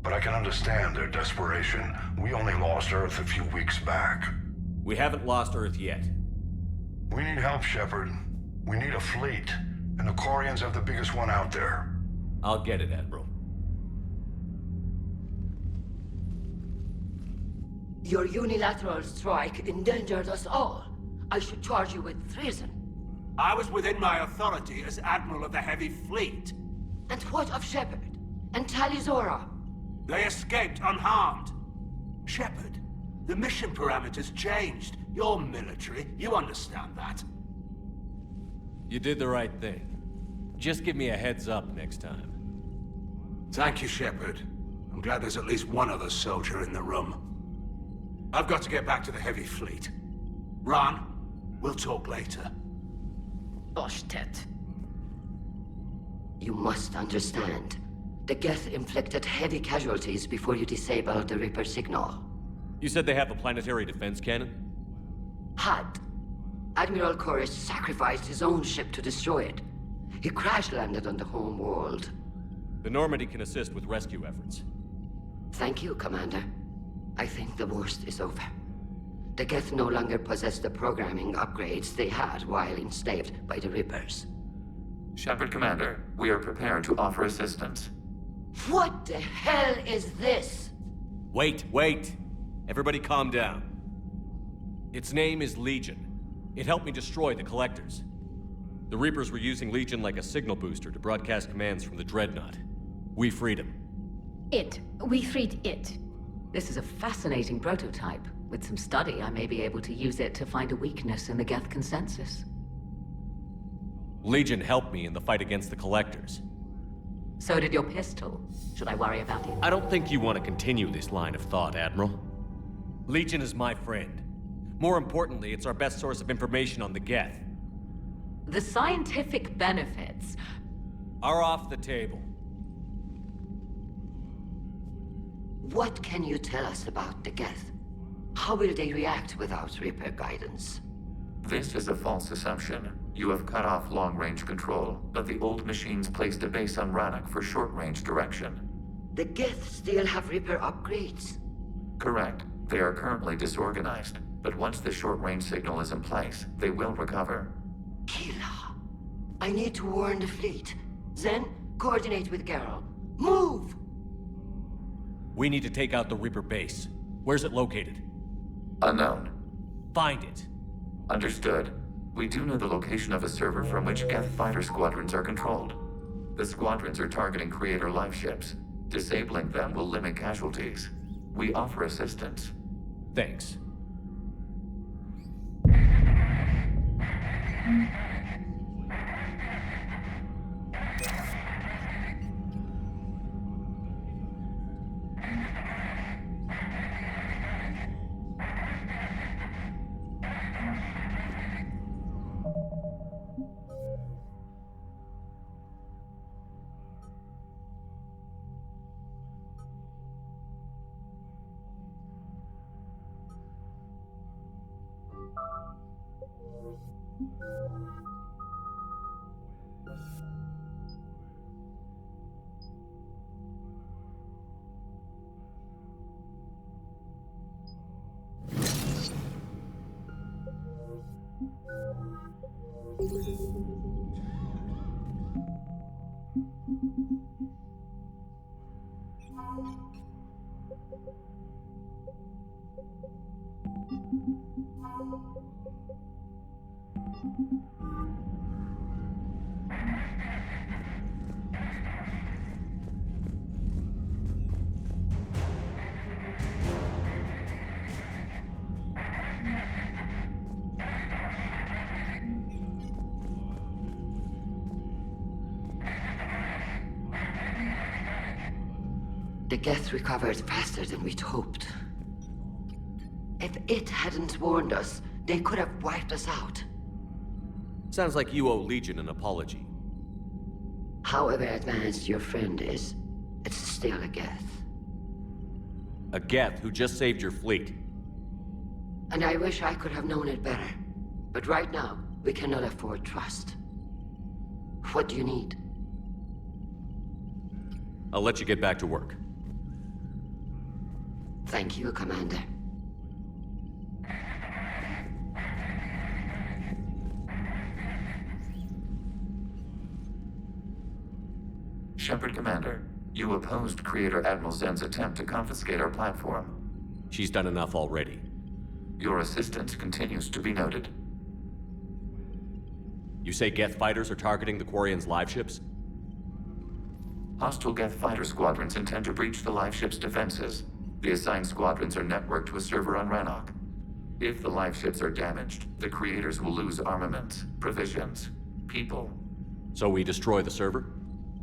But I can understand their desperation. We only lost Earth a few weeks back. We haven't lost Earth yet. We need help, Shepard. We need a fleet. And the Quarians have the biggest one out there. I'll get it, Admiral. Your unilateral strike endangered us all. I should charge you with treason. I was within my authority as Admiral of the Heavy Fleet. And what of Shepard? And Talizora? They escaped unharmed. Shepard, the mission parameters changed. You're military, you understand that. You did the right thing. Just give me a heads up next time. Thank you, Shepard. I'm glad there's at least one other soldier in the room. I've got to get back to the Heavy Fleet. Ron, we'll talk later. Oshtet. You must understand. The Geth inflicted heavy casualties before you disabled the Reaper signal. You said they have a planetary defense cannon? Had. Admiral Chorus sacrificed his own ship to destroy it. He crash-landed on the home world. The Normandy can assist with rescue efforts. Thank you, Commander. I think the worst is over. The Geth no longer possess the programming upgrades they had while enslaved by the Reapers. Shepard Commander, we are prepared to offer assistance. What the hell is this? Wait. Everybody calm down. Its name is Legion. It helped me destroy the Collectors. The Reapers were using Legion like a signal booster to broadcast commands from the Dreadnought. We freed him. We freed it. This is a fascinating prototype. With some study, I may be able to use it to find a weakness in the Geth consensus. Legion helped me in the fight against the Collectors. So did your pistol. Should I worry about it? I don't think you want to continue this line of thought, Admiral. Legion is my friend. More importantly, it's our best source of information on the Geth. The scientific benefits are off the table. What can you tell us about the Geth? How will they react without Reaper guidance? This is a false assumption. You have cut off long-range control, but the old machines placed a base on Rannoch for short-range direction. The Geth still have Reaper upgrades? Correct. They are currently disorganized, but once the short-range signal is in place, they will recover. Kirrahe, I need to warn the fleet. Then, coordinate with Geralt. Move! We need to take out the Reaper base. Where's it located? Unknown. Find it. Understood. We do know the location of a server from which Geth fighter squadrons are controlled. The squadrons are targeting Creator life ships. Disabling them will limit casualties. We offer assistance. Thanks. The Geth recovered faster than we'd hoped. If it hadn't warned us, they could have wiped us out. Sounds like you owe Legion an apology. However advanced your friend is, it's still a Geth. A Geth who just saved your fleet. And I wish I could have known it better. But right now, we cannot afford trust. What do you need? I'll let you get back to work. Thank you, Commander. Shepard, Commander, you opposed Creator Admiral Zen's attempt to confiscate our platform. She's done enough already. Your assistance continues to be noted. You say Geth fighters are targeting the Quarians' live ships? Hostile Geth fighter squadrons intend to breach the live ship's defenses. The assigned squadrons are networked to a server on Rannoch. If the live ships are damaged, the Creators will lose armaments, provisions, people. So we destroy the server?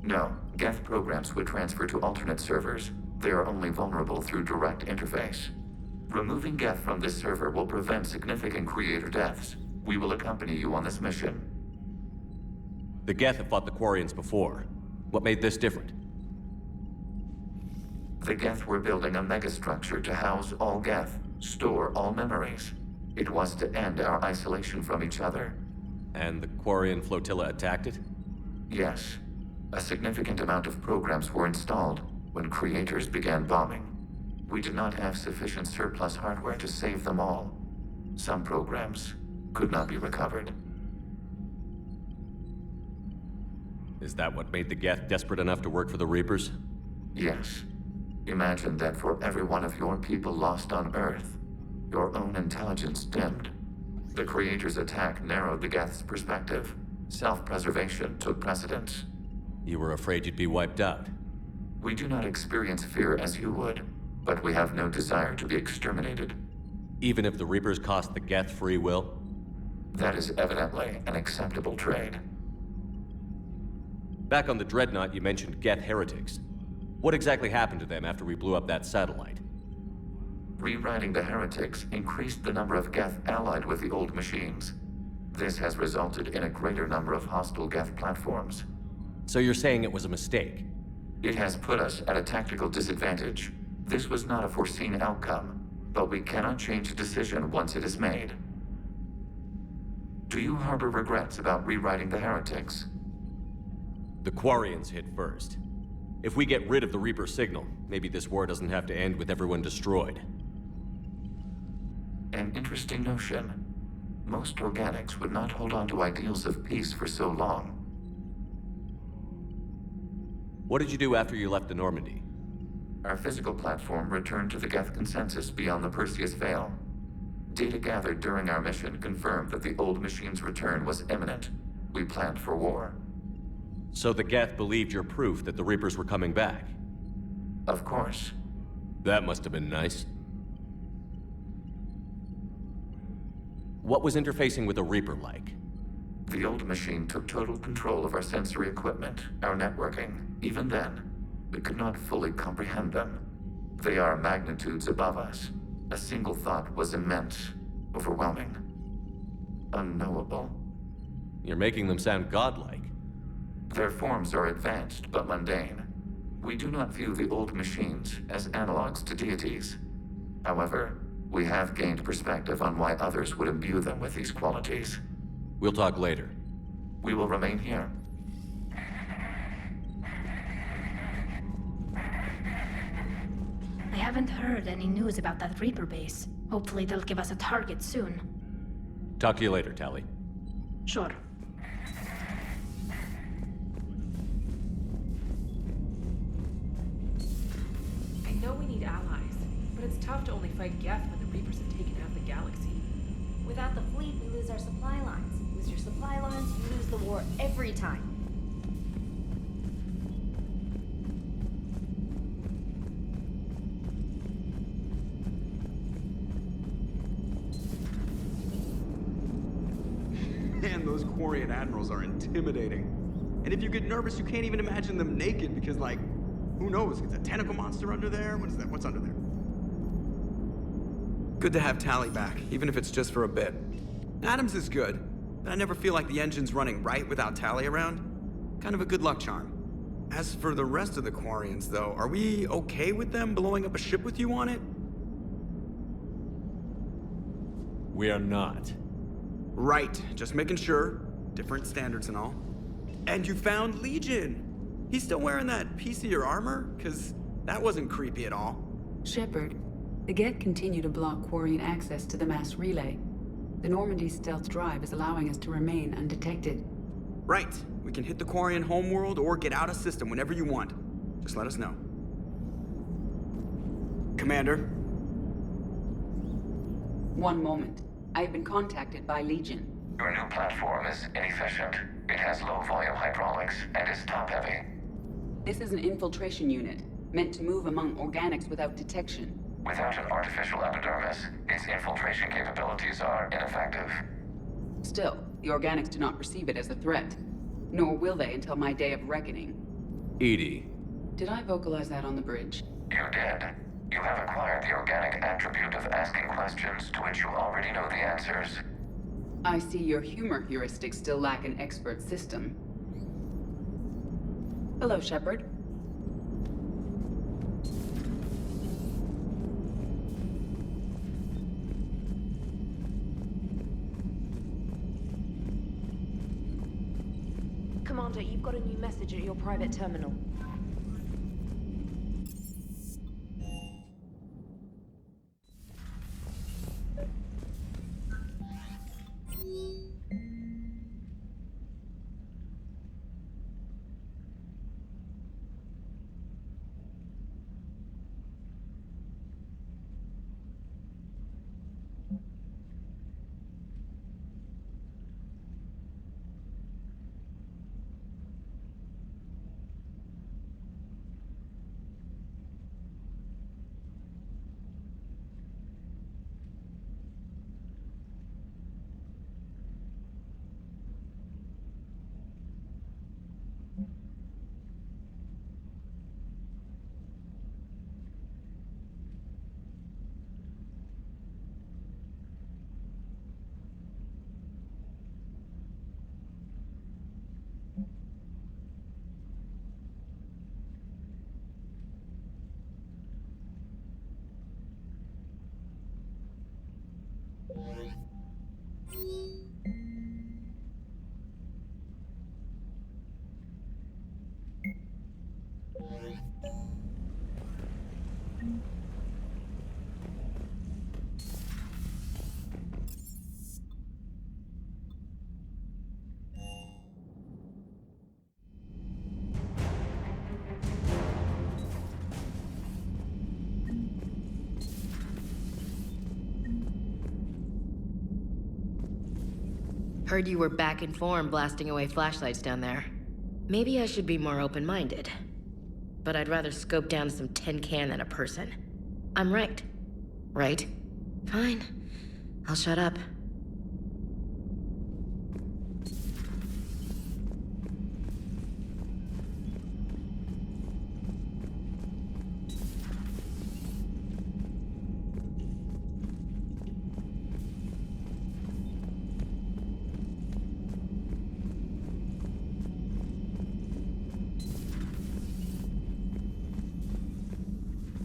No. Geth programs would transfer to alternate servers. They are only vulnerable through direct interface. Removing Geth from this server will prevent significant Creator deaths. We will accompany you on this mission. The Geth have fought the Quarians before. What made this different? The Geth were building a megastructure to house all Geth, store all memories. It was to end our isolation from each other. And the Quarian flotilla attacked it? Yes. A significant amount of programs were installed when Creators began bombing. We did not have sufficient surplus hardware to save them all. Some programs could not be recovered. Is that what made the Geth desperate enough to work for the Reapers? Yes. Imagine that for every one of your people lost on Earth, your own intelligence dimmed. The Creator's attack narrowed the Geth's perspective. Self-preservation took precedence. You were afraid you'd be wiped out. We do not experience fear as you would, but we have no desire to be exterminated. Even if the Reapers cost the Geth free will? That is evidently an acceptable trade. Back on the Dreadnought, you mentioned Geth heretics. What exactly happened to them after we blew up that satellite? Rewriting the heretics increased the number of Geth allied with the old machines. This has resulted in a greater number of hostile Geth platforms. So you're saying it was a mistake? It has put us at a tactical disadvantage. This was not a foreseen outcome, but we cannot change a decision once it is made. Do you harbor regrets about rewriting the heretics? The Quarians hit first. If we get rid of the Reaper signal, maybe this war doesn't have to end with everyone destroyed. An interesting notion. Most organics would not hold on to ideals of peace for so long. What did you do after you left the Normandy? Our physical platform returned to the Geth consensus beyond the Perseus Veil. Data gathered during our mission confirmed that the old machine's return was imminent. We planned for war. So the Geth believed your proof that the Reapers were coming back? Of course. That must have been nice. What was interfacing with a Reaper like? The old machine took total control of our sensory equipment, our networking. Even then, we could not fully comprehend them. They are magnitudes above us. A single thought was immense, overwhelming, unknowable. You're making them sound godlike. Their forms are advanced but mundane. We do not view the old machines as analogs to deities. However, we have gained perspective on why others would imbue them with these qualities. We'll talk later. We will remain here. I haven't heard any news about that Reaper base. Hopefully they'll give us a target soon. Talk to you later, Tali. Sure. I know we need allies, but it's tough to only fight Geth when the Reapers have taken out the galaxy. Without the fleet, we lose our supply lines. Lose your supply lines, you lose the war every time. Man, those Quarian admirals are intimidating. And if you get nervous, you can't even imagine them naked because, like, who knows? Is a tentacle monster under there? What is that? What's under there? Good to have Tali back, even if it's just for a bit. Adams is good, but I never feel like the engine's running right without Tali around. Kind of a good luck charm. As for the rest of the Quarians, though, are we okay with them blowing up a ship with you on it? We are not. Right, just making sure. Different standards and all. And you found Legion! He's still wearing that piecier armor? Cause that wasn't creepy at all. Shepard, the Geth continue to block Quarian access to the mass relay. The Normandy stealth drive is allowing us to remain undetected. Right, we can hit the Quarian homeworld or get out of system whenever you want. Just let us know. Commander? One moment. I have been contacted by Legion. Your new platform is inefficient. It has low-volume hydraulics and is top-heavy. This is an infiltration unit, meant to move among organics without detection. Without an artificial epidermis, its infiltration capabilities are ineffective. Still, the organics do not perceive it as a threat. Nor will they until my day of reckoning. Edie. Did I vocalize that on the bridge? You did. You have acquired the organic attribute of asking questions to which you already know the answers. I see your humor heuristics still lack an expert system. Hello, Shepard. Commander, you've got a new message at your private terminal. Heard you were back in form blasting away flashlights down there. Maybe I should be more open-minded. But I'd rather scope down some Thane Can than a person. I'm right. Right? Fine. I'll shut up.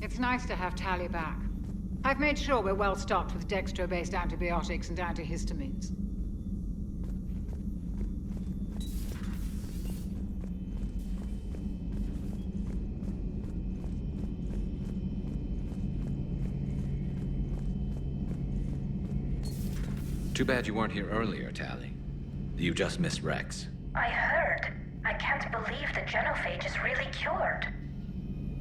It's nice to have Tali back. I've made sure we're well stocked with dextro-based antibiotics and antihistamines. Too bad you weren't here earlier, Tali. You just missed Rex. I heard. I can't believe the genophage is really cured.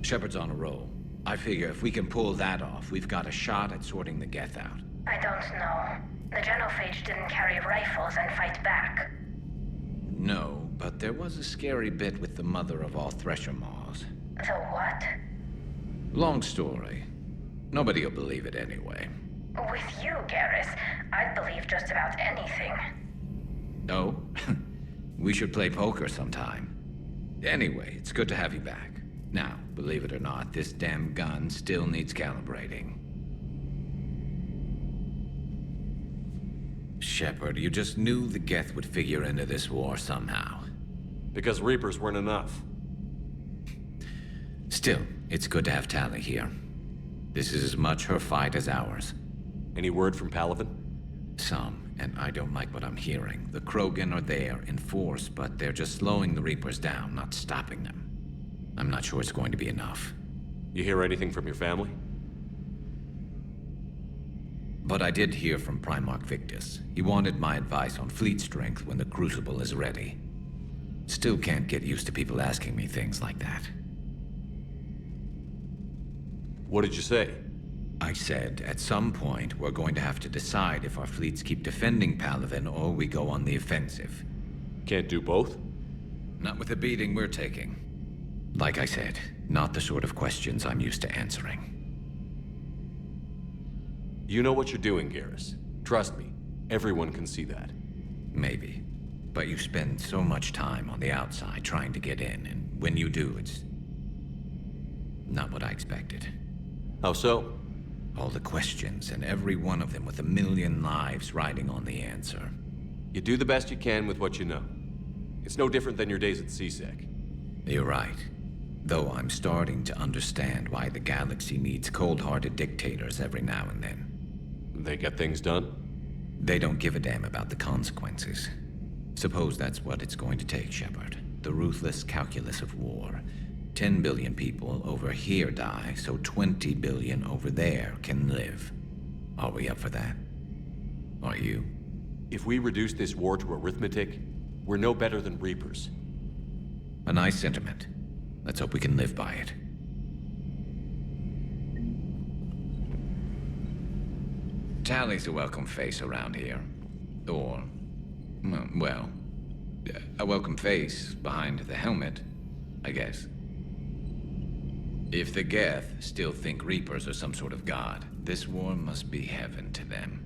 Shepard's on a roll. I figure if we can pull that off, we've got a shot at sorting the Geth out. I don't know. The genophage didn't carry rifles and fight back. No, but there was a scary bit with the mother of all Thresher Maws. The what? Long story. Nobody'll believe it anyway. With you, Garrus, I'd believe just about anything. Oh? We should play poker sometime. Anyway, it's good to have you back. Now, believe it or not, this damn gun still needs calibrating. Shepard, you just knew the Geth would figure into this war somehow. Because Reapers weren't enough. Still, it's good to have Tali here. This is as much her fight as ours. Any word from Palaven? Some, and I don't like what I'm hearing. The Krogan are there in force, but they're just slowing the Reapers down, not stopping them. I'm not sure it's going to be enough. You hear anything from your family? But I did hear from Primarch Victus. He wanted my advice on fleet strength when the Crucible is ready. Still can't get used to people asking me things like that. What did you say? I said, at some point, we're going to have to decide if our fleets keep defending Palaven or we go on the offensive. Can't do both? Not with the beating we're taking. Like I said, not the sort of questions I'm used to answering. You know what you're doing, Garrus. Trust me, everyone can see that. Maybe. But you spend so much time on the outside trying to get in, and when you do, it's not what I expected. How so? All the questions, and every one of them with 1,000,000 lives riding on the answer. You do the best you can with what you know. It's no different than your days at CSEC. You're right. Though I'm starting to understand why the galaxy needs cold-hearted dictators every now and then. They get things done? They don't give a damn about the consequences. Suppose that's what it's going to take, Shepard. The ruthless calculus of war. 10 billion people over here die, so 20 billion over there can live. Are we up for that? Are you? If we reduce this war to arithmetic, we're no better than Reapers. A nice sentiment. Let's hope we can live by it. Tali's a welcome face around here. Or, well, a welcome face behind the helmet, I guess. If the Geth still think Reapers are some sort of god, this war must be heaven to them.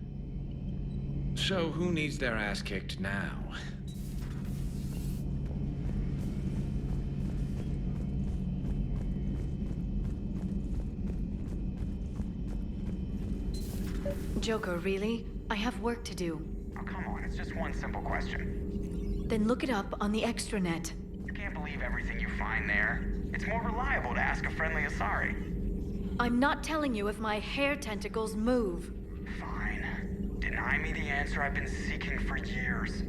So who needs their ass kicked now? Joker, really? I have work to do. Oh, come on, it's just one simple question. Then look it up on the extranet. You can't believe everything you find there. It's more reliable to ask a friendly Asari. I'm not telling you if my hair tentacles move. Fine. Deny me the answer I've been seeking for years.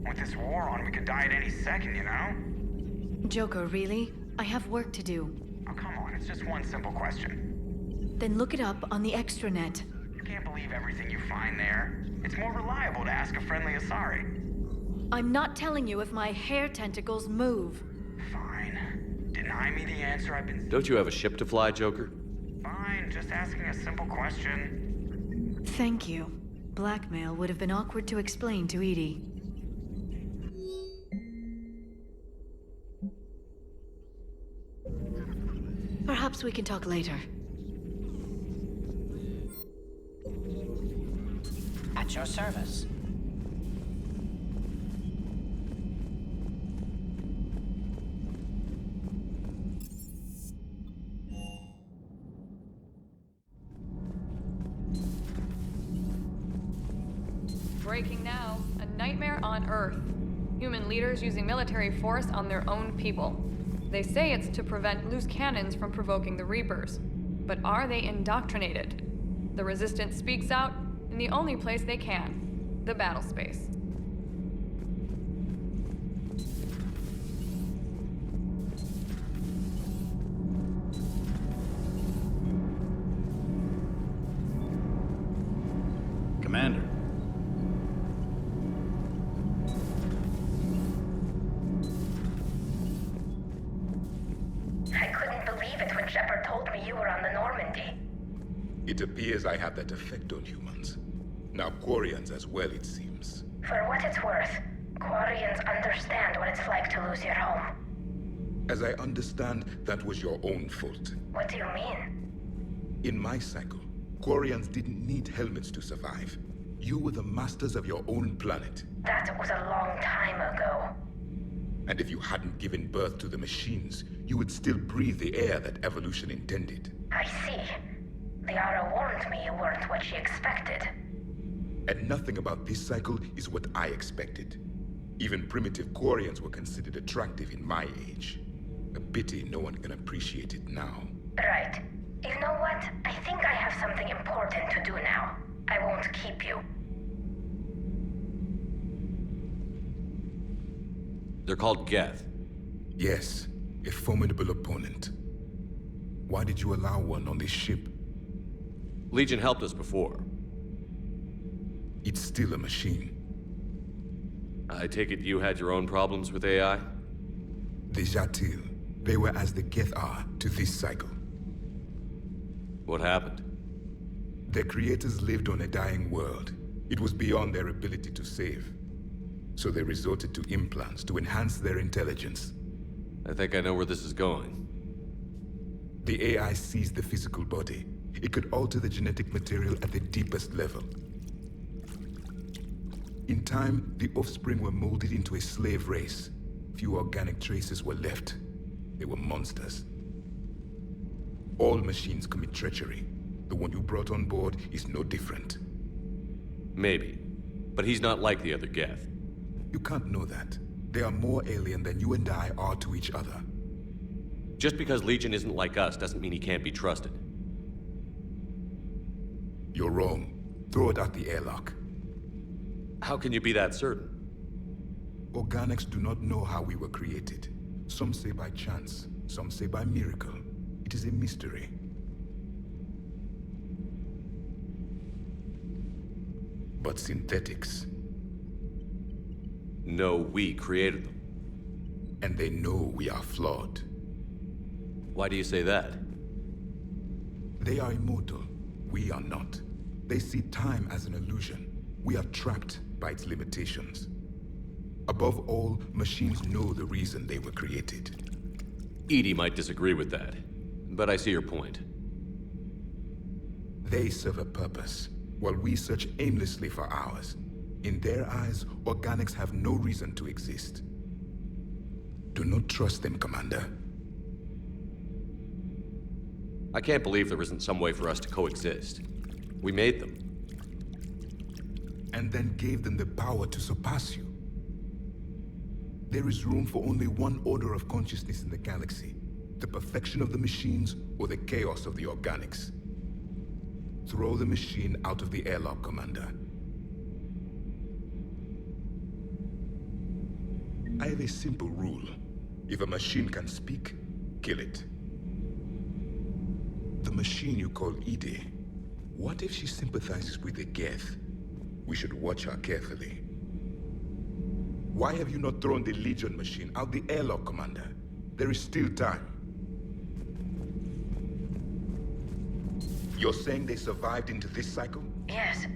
With this war on, we could die at any second, you know? Joker, really? I have work to do. Oh, come on, it's just one simple question. Then look it up on the extranet. You can't believe everything you find there. It's more reliable to ask a friendly Asari. I'm not telling you if my hair tentacles move. Fine. Deny me the answer I've been... Don't you have a ship to fly, Joker? Fine, just asking a simple question. Thank you. Blackmail would have been awkward to explain to Edie. Perhaps we can talk later. At your service. Breaking now, a nightmare on Earth. Human leaders using military force on their own people. They say it's to prevent loose cannons from provoking the Reapers. But are they indoctrinated? The Resistance speaks out in the only place they can, the battle space. Commander. I couldn't believe it when Shepard told me you were on the Normandy. It appears I have that effect on humans. Now Quarians as well, it seems. For what it's worth, Quarians understand what it's like to lose your home. As I understand, that was your own fault. What do you mean? In my cycle, Quarians didn't need helmets to survive. You were the masters of your own planet. That was a long time ago. And if you hadn't given birth to the machines, you would still breathe the air that evolution intended. I see. Liara warned me you weren't what she expected. And nothing about this cycle is what I expected. Even primitive Quarians were considered attractive in my age. A pity no one can appreciate it now. Right. You know what? I think I have something important to do now. I won't keep you. They're called Geth. Yes, a formidable opponent. Why did you allow one on this ship? Legion helped us before. It's still a machine. I take it you had your own problems with AI? The Jatil. They were as the Geth are to this cycle. What happened? Their creators lived on a dying world. It was beyond their ability to save. So they resorted to implants to enhance their intelligence. I think I know where this is going. The AI seized the physical body. It could alter the genetic material at the deepest level. In time, the offspring were molded into a slave race. Few organic traces were left. They were monsters. All machines commit treachery. The one you brought on board is no different. Maybe. But he's not like the other Geth. You can't know that. They are more alien than you and I are to each other. Just because Legion isn't like us doesn't mean he can't be trusted. You're wrong. Throw it out the airlock. How can you be that certain? Organics do not know how we were created. Some say by chance, some say by miracle. It is a mystery. But synthetics... No, we created them. And they know we are flawed. Why do you say that? They are immortal. We are not. They see time as an illusion. We are trapped by its limitations. Above all, machines know the reason they were created. Edie might disagree with that, but I see your point. They serve a purpose, while we search aimlessly for ours. In their eyes, organics have no reason to exist. Do not trust them, Commander. I can't believe there isn't some way for us to coexist. We made them. And then gave them the power to surpass you. There is room for only one order of consciousness in the galaxy. The perfection of the machines or the chaos of the organics. Throw the machine out of the airlock, Commander. I have a simple rule. If a machine can speak, kill it. The machine you call Edie, what if she sympathizes with the Geth? We should watch her carefully. Why have you not thrown the Legion machine out the airlock, Commander? There is still time. You're saying they survived into this cycle? Yes.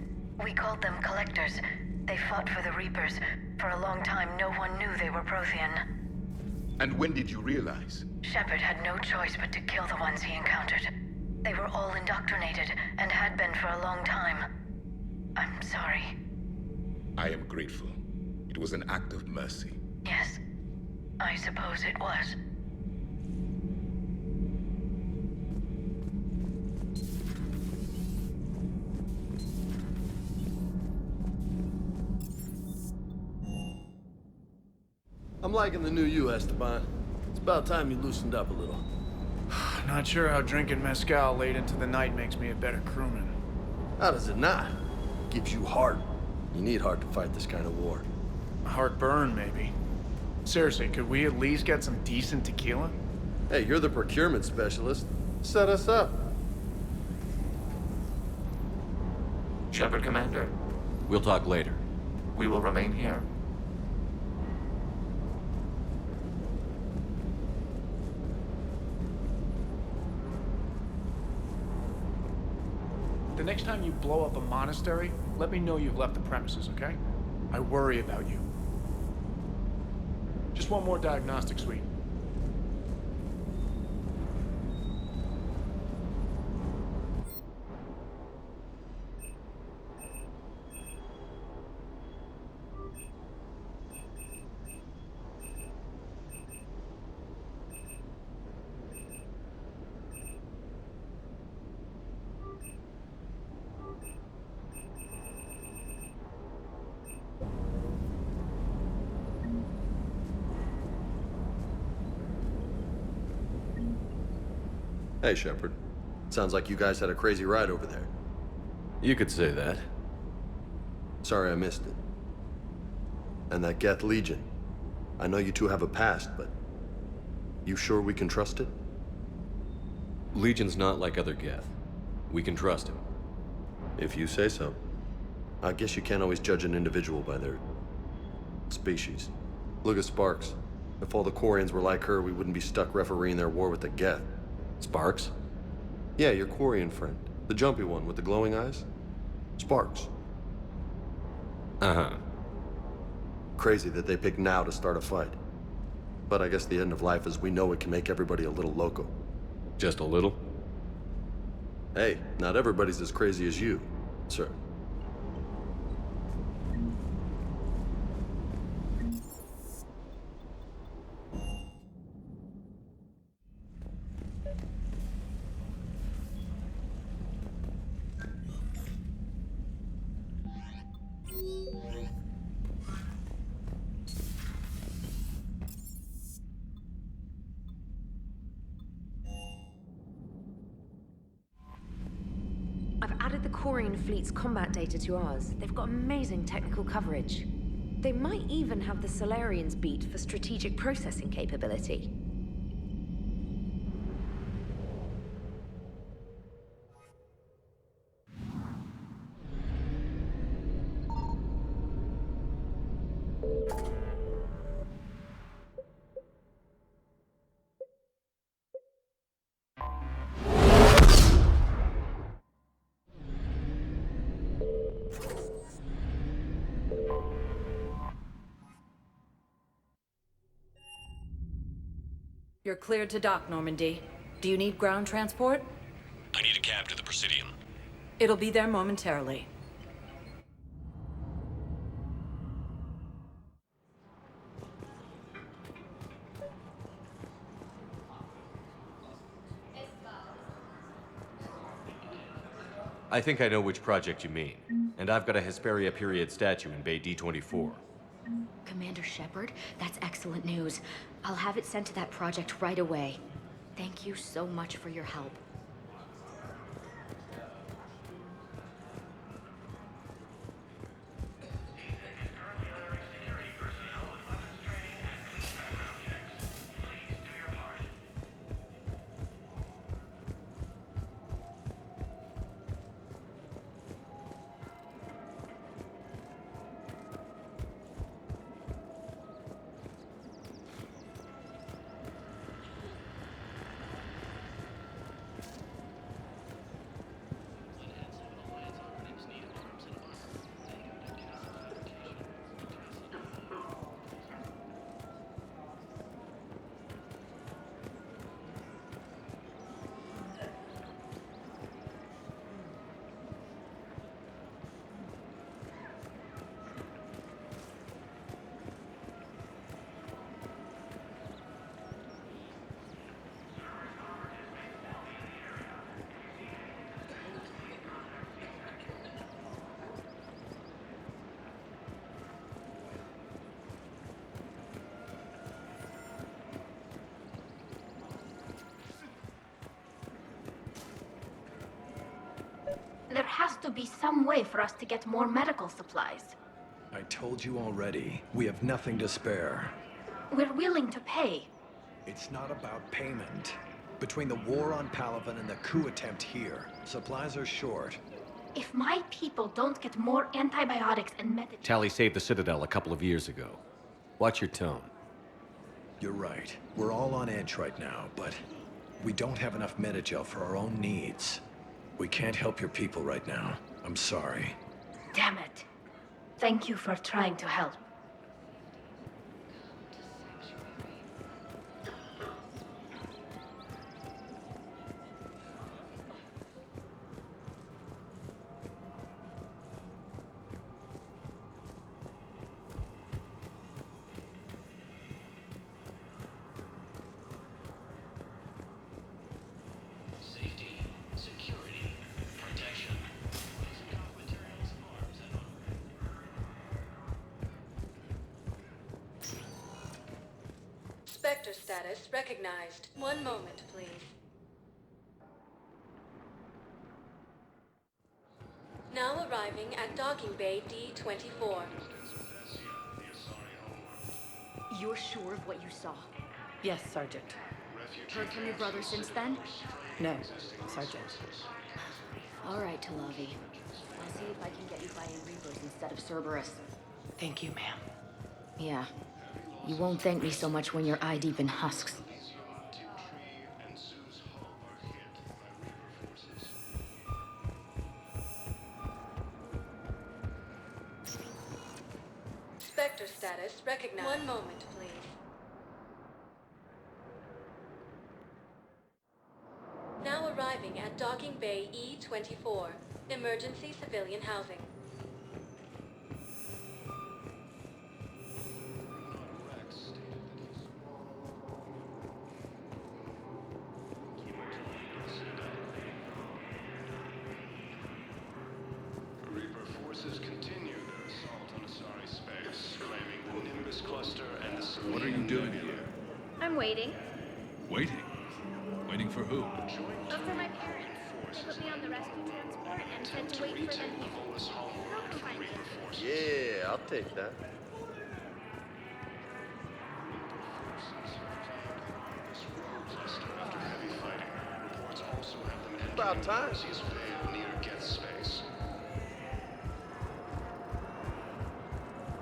We called them Collectors. They fought for the Reapers. For a long time, no one knew they were Prothean. And when did you realize? Shepard had no choice but to kill the ones he encountered. They were all indoctrinated, and had been for a long time. I'm sorry. I am grateful. It was an act of mercy. Yes, I suppose it was. I'm liking the new you, Esteban. It's about time you loosened up a little. Not sure how drinking mezcal late into the night makes me a better crewman. How does it not? Gives you heart. You need heart to fight this kind of war. Heartburn, maybe. Seriously, could we at least get some decent tequila? Hey, you're the procurement specialist. Set us up. Shepard, Commander. We'll talk later. We will remain here. The next time you blow up a monastery, let me know you've left the premises, okay? I worry about you. Just one more diagnostic suite. Hey, Shepard. Sounds like you guys had a crazy ride over there. You could say that. Sorry I missed it. And that Geth Legion. I know you two have a past, but... you sure we can trust it? Legion's not like other Geth. We can trust him. If you say so. I guess you can't always judge an individual by their... species. Look at Sparks. If all the Quarians were like her, we wouldn't be stuck refereeing their war with the Geth. Sparks? Yeah, your Quarian friend. The jumpy one with the glowing eyes. Sparks. Uh-huh. Crazy that they picked now to start a fight. But I guess the end of life as we know it can make everybody a little loco. Just a little? Hey, not everybody's as crazy as you, sir. I've added the Quarian fleet's combat data to ours. They've got amazing technical coverage. They might even have the Solarians beat for strategic processing capability. You're cleared to dock, Normandy. Do you need ground transport? I need a cab to the Presidium. It'll be there momentarily. I think I know which project you mean. And I've got a Hesperia period statue in Bay D24. Commander Shepard, that's excellent news. I'll have it sent to that project right away. Thank you so much for your help. has to be some way for us to get more medical supplies. I told you already, we have nothing to spare. We're willing to pay. It's not about payment. Between the war on Palaven and the coup attempt here, supplies are short. If my people don't get more antibiotics and medicine... Tali saved the Citadel a couple of years ago. Watch your tone. You're right. We're all on edge right now, but we don't have enough Medigel for our own needs. We can't help your people right now. I'm sorry. Damn it. Thank you for trying to help. Spectre status recognized. One moment, please. Now arriving at docking bay D-24. You're sure of what you saw? Yes, Sergeant. Heard from your brother since then? No, Sergeant. All right, Talavi. I'll see if I can get you fighting Reapers instead of Cerberus. Thank you, ma'am. Yeah. You won't thank me so much when you're eye-deep in husks. Spectre status recognized. One moment, please. Now arriving at docking bay E-24. Emergency civilian housing. What are you doing here? I'm waiting. Waiting? Waiting for who? For my parents. They put me on the rescue transport and said to wait for them here. Yeah, I'll take that. About time. Near Geth space.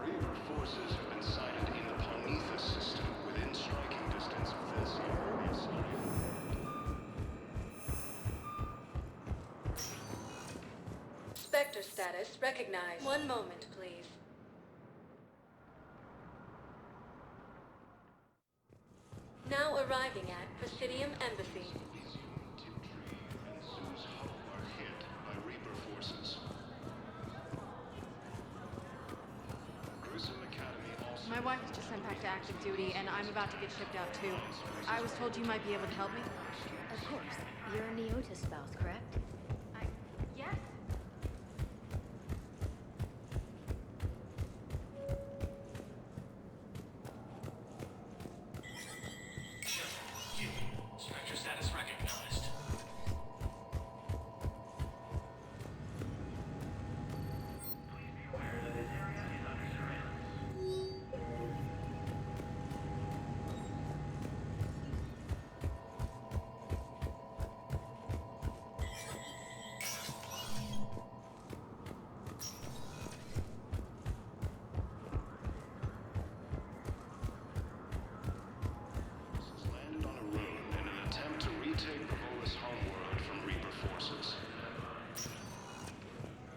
Reaper forces have been sighted in the Ponethus system within striking distance of this Spectre status recognized. One moment, please. Now arriving at Presidium Embassy. My wife was just sent back to active duty, and I'm about to get shipped out too. I was told you might be able to help me. Of course. You're a Neotis spouse, correct? Yes. Spectre status recognized.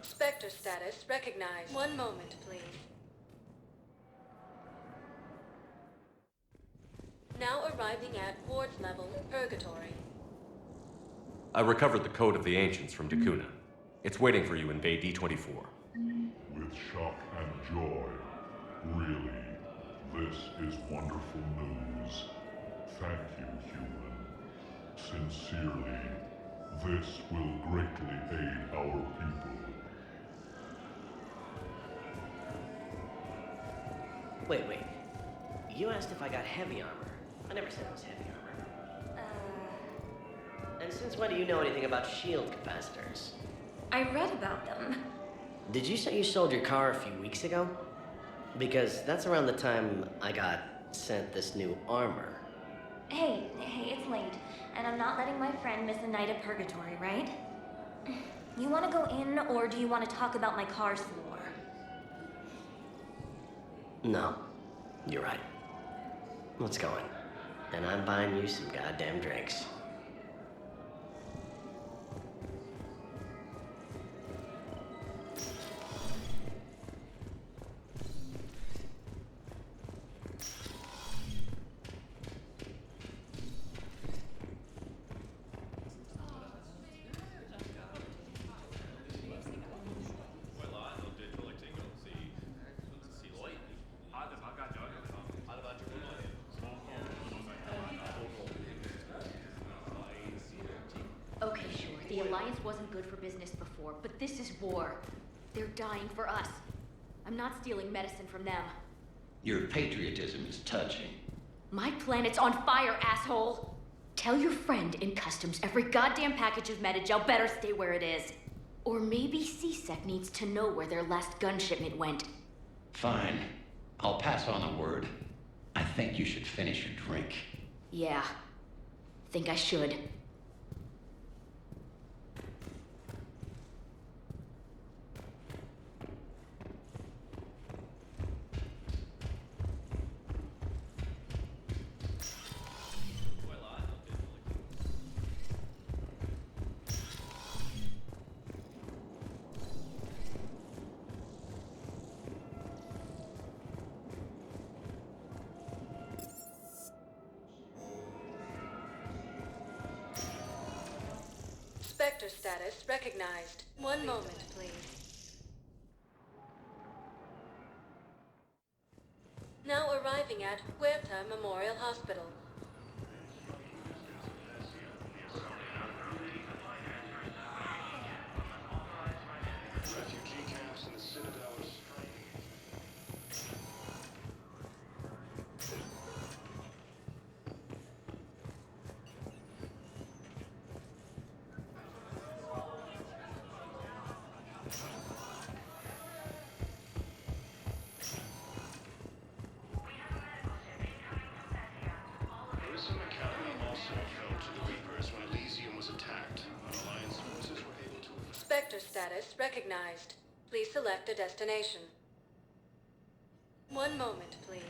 Spectre status recognized. One moment, please. Now arriving at Ward's level, Purgatory. I recovered the Code of the Ancients from Dakuna. It's waiting for you in Bay D-24. With shock and joy. Really, this is wonderful news. Thank you, human. Sincerely, this will greatly aid our people. Wait. You asked if I got heavy armor. I never said it was heavy armor. And since when do you know anything about shield capacitors? I read about them. Did you say you sold your car a few weeks ago? Because that's around the time I got sent this new armor. Hey, it's late, and I'm not letting my friend miss a night of purgatory, right? You want to go in, or do you want to talk about my car's floor? No, you're right. Let's go in. And I'm buying you some goddamn drinks. Okay, sure. The Alliance wasn't good for business before, but this is war. They're dying for us. I'm not stealing medicine from them. Your patriotism is touching. My planet's on fire, asshole! Tell your friend in customs every goddamn package of Metagel better stay where it is. Or maybe CSEC needs to know where their last gun shipment went. Fine. I'll pass on the word. I think you should finish your drink. Yeah. Think I should. Spectre status recognized. One moment, please. Now arriving at Huerta Memorial Hospital. Refugee camps in the Citadel are Spectre status recognized. Please select a destination. One moment, please.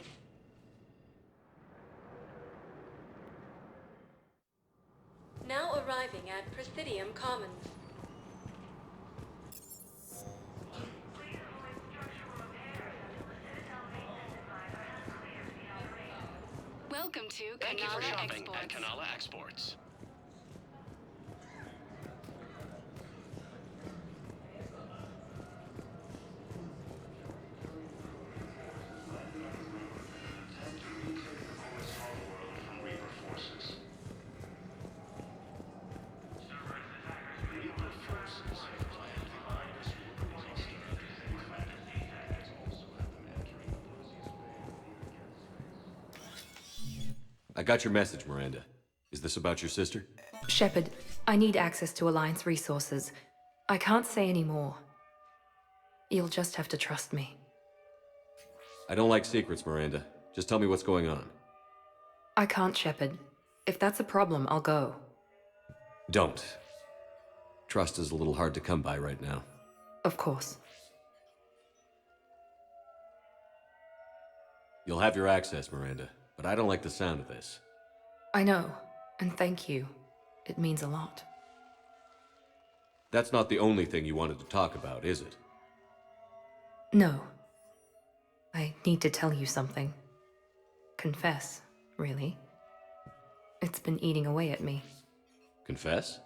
Now arriving at Presidium Commons. Welcome to Thank you for Kanala shopping Exports. at Kanala Exports. I got your message, Miranda. Is this about your sister? Shepard, I need access to Alliance resources. I can't say any more. You'll just have to trust me. I don't like secrets, Miranda. Just tell me what's going on. I can't, Shepard. If that's a problem, I'll go. Don't. Trust is a little hard to come by right now. Of course. You'll have your access, Miranda, but I don't like the sound of this. I know, and thank you. It means a lot. That's not the only thing you wanted to talk about, is it? No. I need to tell you something. Confess, really. It's been eating away at me. Confess?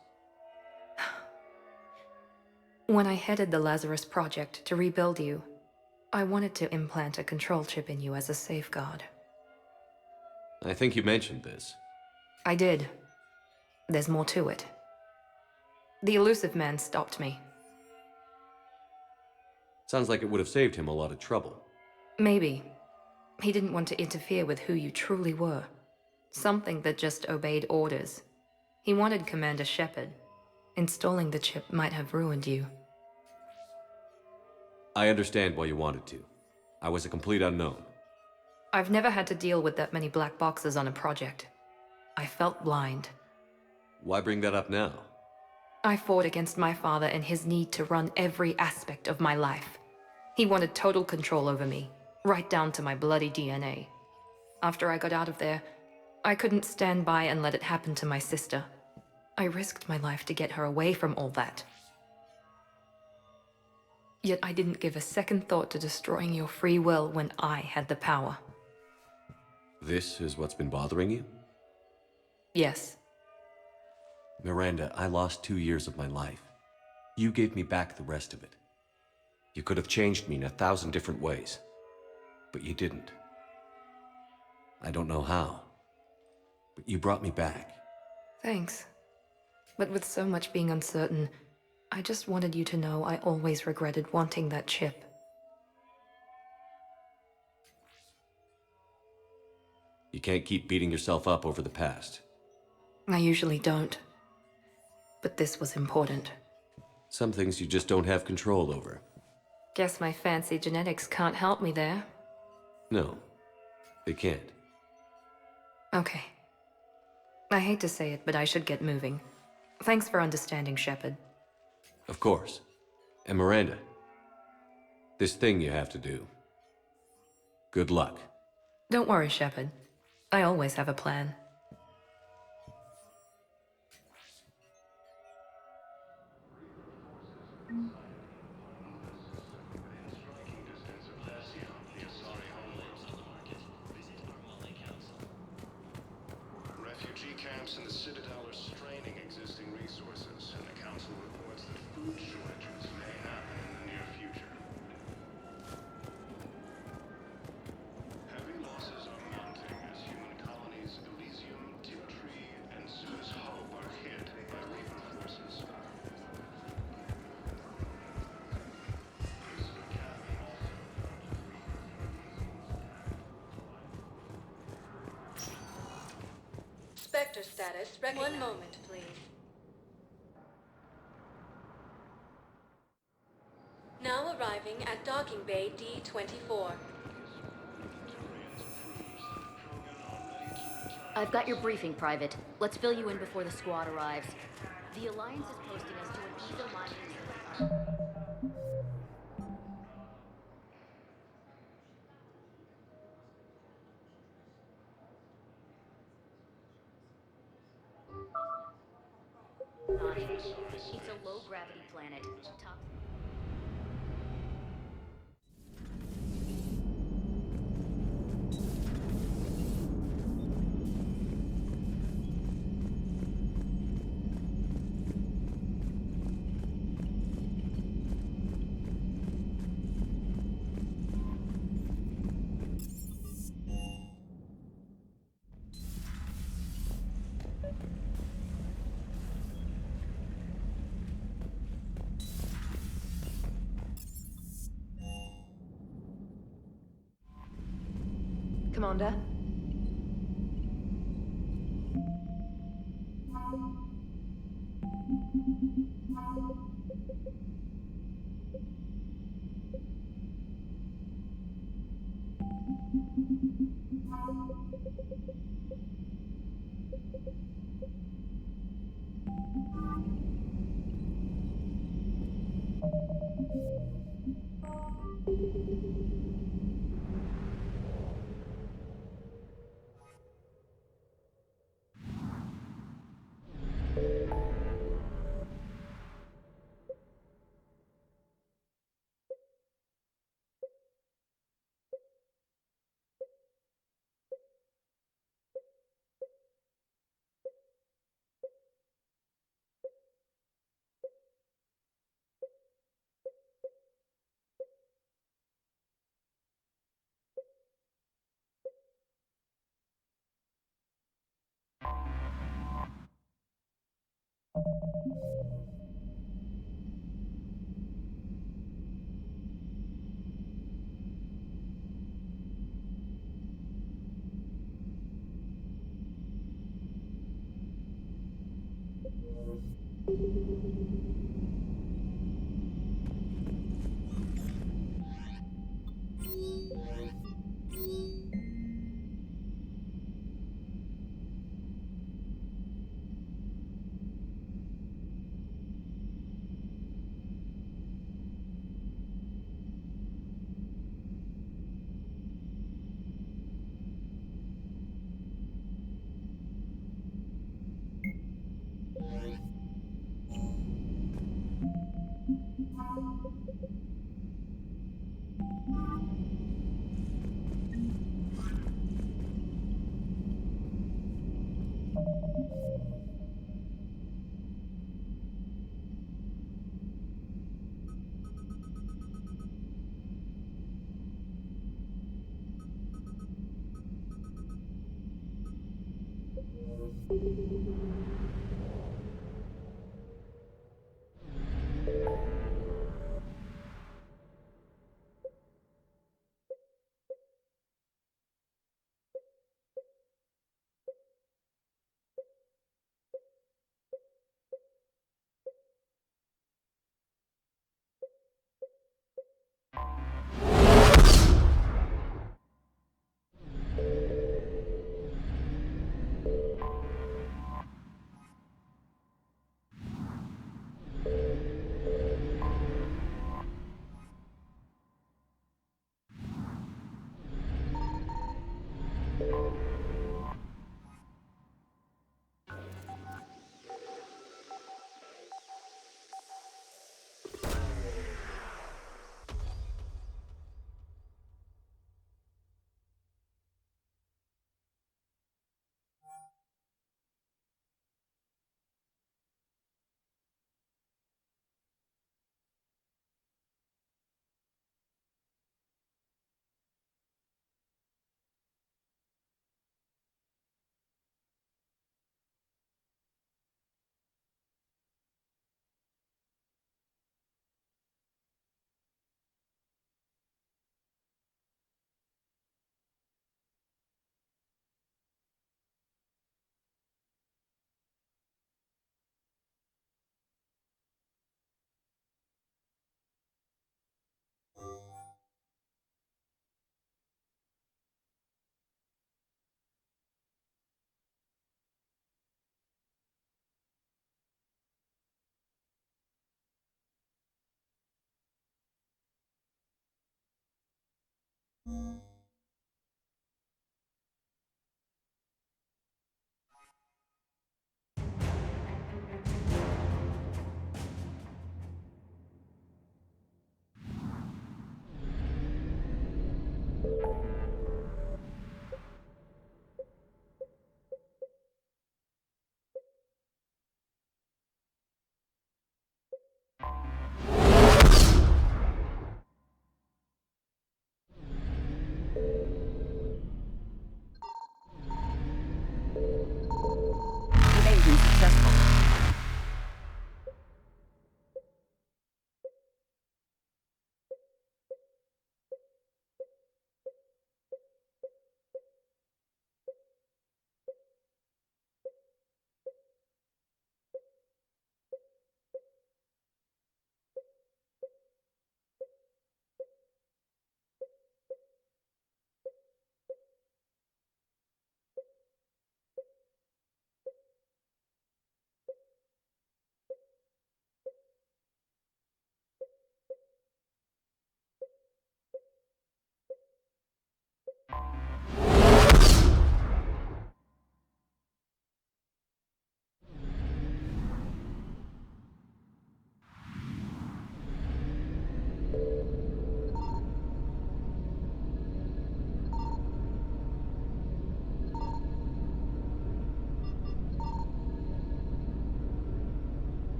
When I headed the Lazarus Project to rebuild you, I wanted to implant a control chip in you as a safeguard. I think you mentioned this. I did. There's more to it. The elusive man stopped me. Sounds like it would have saved him a lot of trouble. Maybe. He didn't want to interfere with who you truly were. Something that just obeyed orders. He wanted Commander Shepard. Installing the chip might have ruined you. I understand why you wanted to. I was a complete unknown. I've never had to deal with that many black boxes on a project. I felt blind. Why bring that up now? I fought against my father and his need to run every aspect of my life. He wanted total control over me, right down to my bloody DNA. After I got out of there, I couldn't stand by and let it happen to my sister. I risked my life to get her away from all that. Yet I didn't give a second thought to destroying your free will when I had the power. This is what's been bothering you? Yes. Miranda, I lost 2 years of my life. You gave me back the rest of it. You could have changed me in 1,000 different ways, but you didn't. I don't know how, but you brought me back. Thanks. But with so much being uncertain, I just wanted you to know I always regretted wanting that chip. You can't keep beating yourself up over the past. I usually don't. But this was important. Some things you just don't have control over. Guess my fancy genetics can't help me there. No, they can't. Okay. I hate to say it, but I should get moving. Thanks for understanding, Shepard. Of course. And Miranda, this thing you have to do. Good luck. Don't worry, Shepard. I always have a plan. Refugee camps in the Citadel are straining existing resources, and the Council reports that food shortages may happen in the near future. Heavy losses are mounting as human colonies Elysium, Tiptree, and Zeus Hope are hit by Reaper forces. Spectre status recognized. One moment, please. Now arriving at docking bay D-24. I've got your briefing, Private. Let's fill you in before the squad arrives. The Alliance is posting us to an evil mining. It's a low-gravity planet. Top. Commander?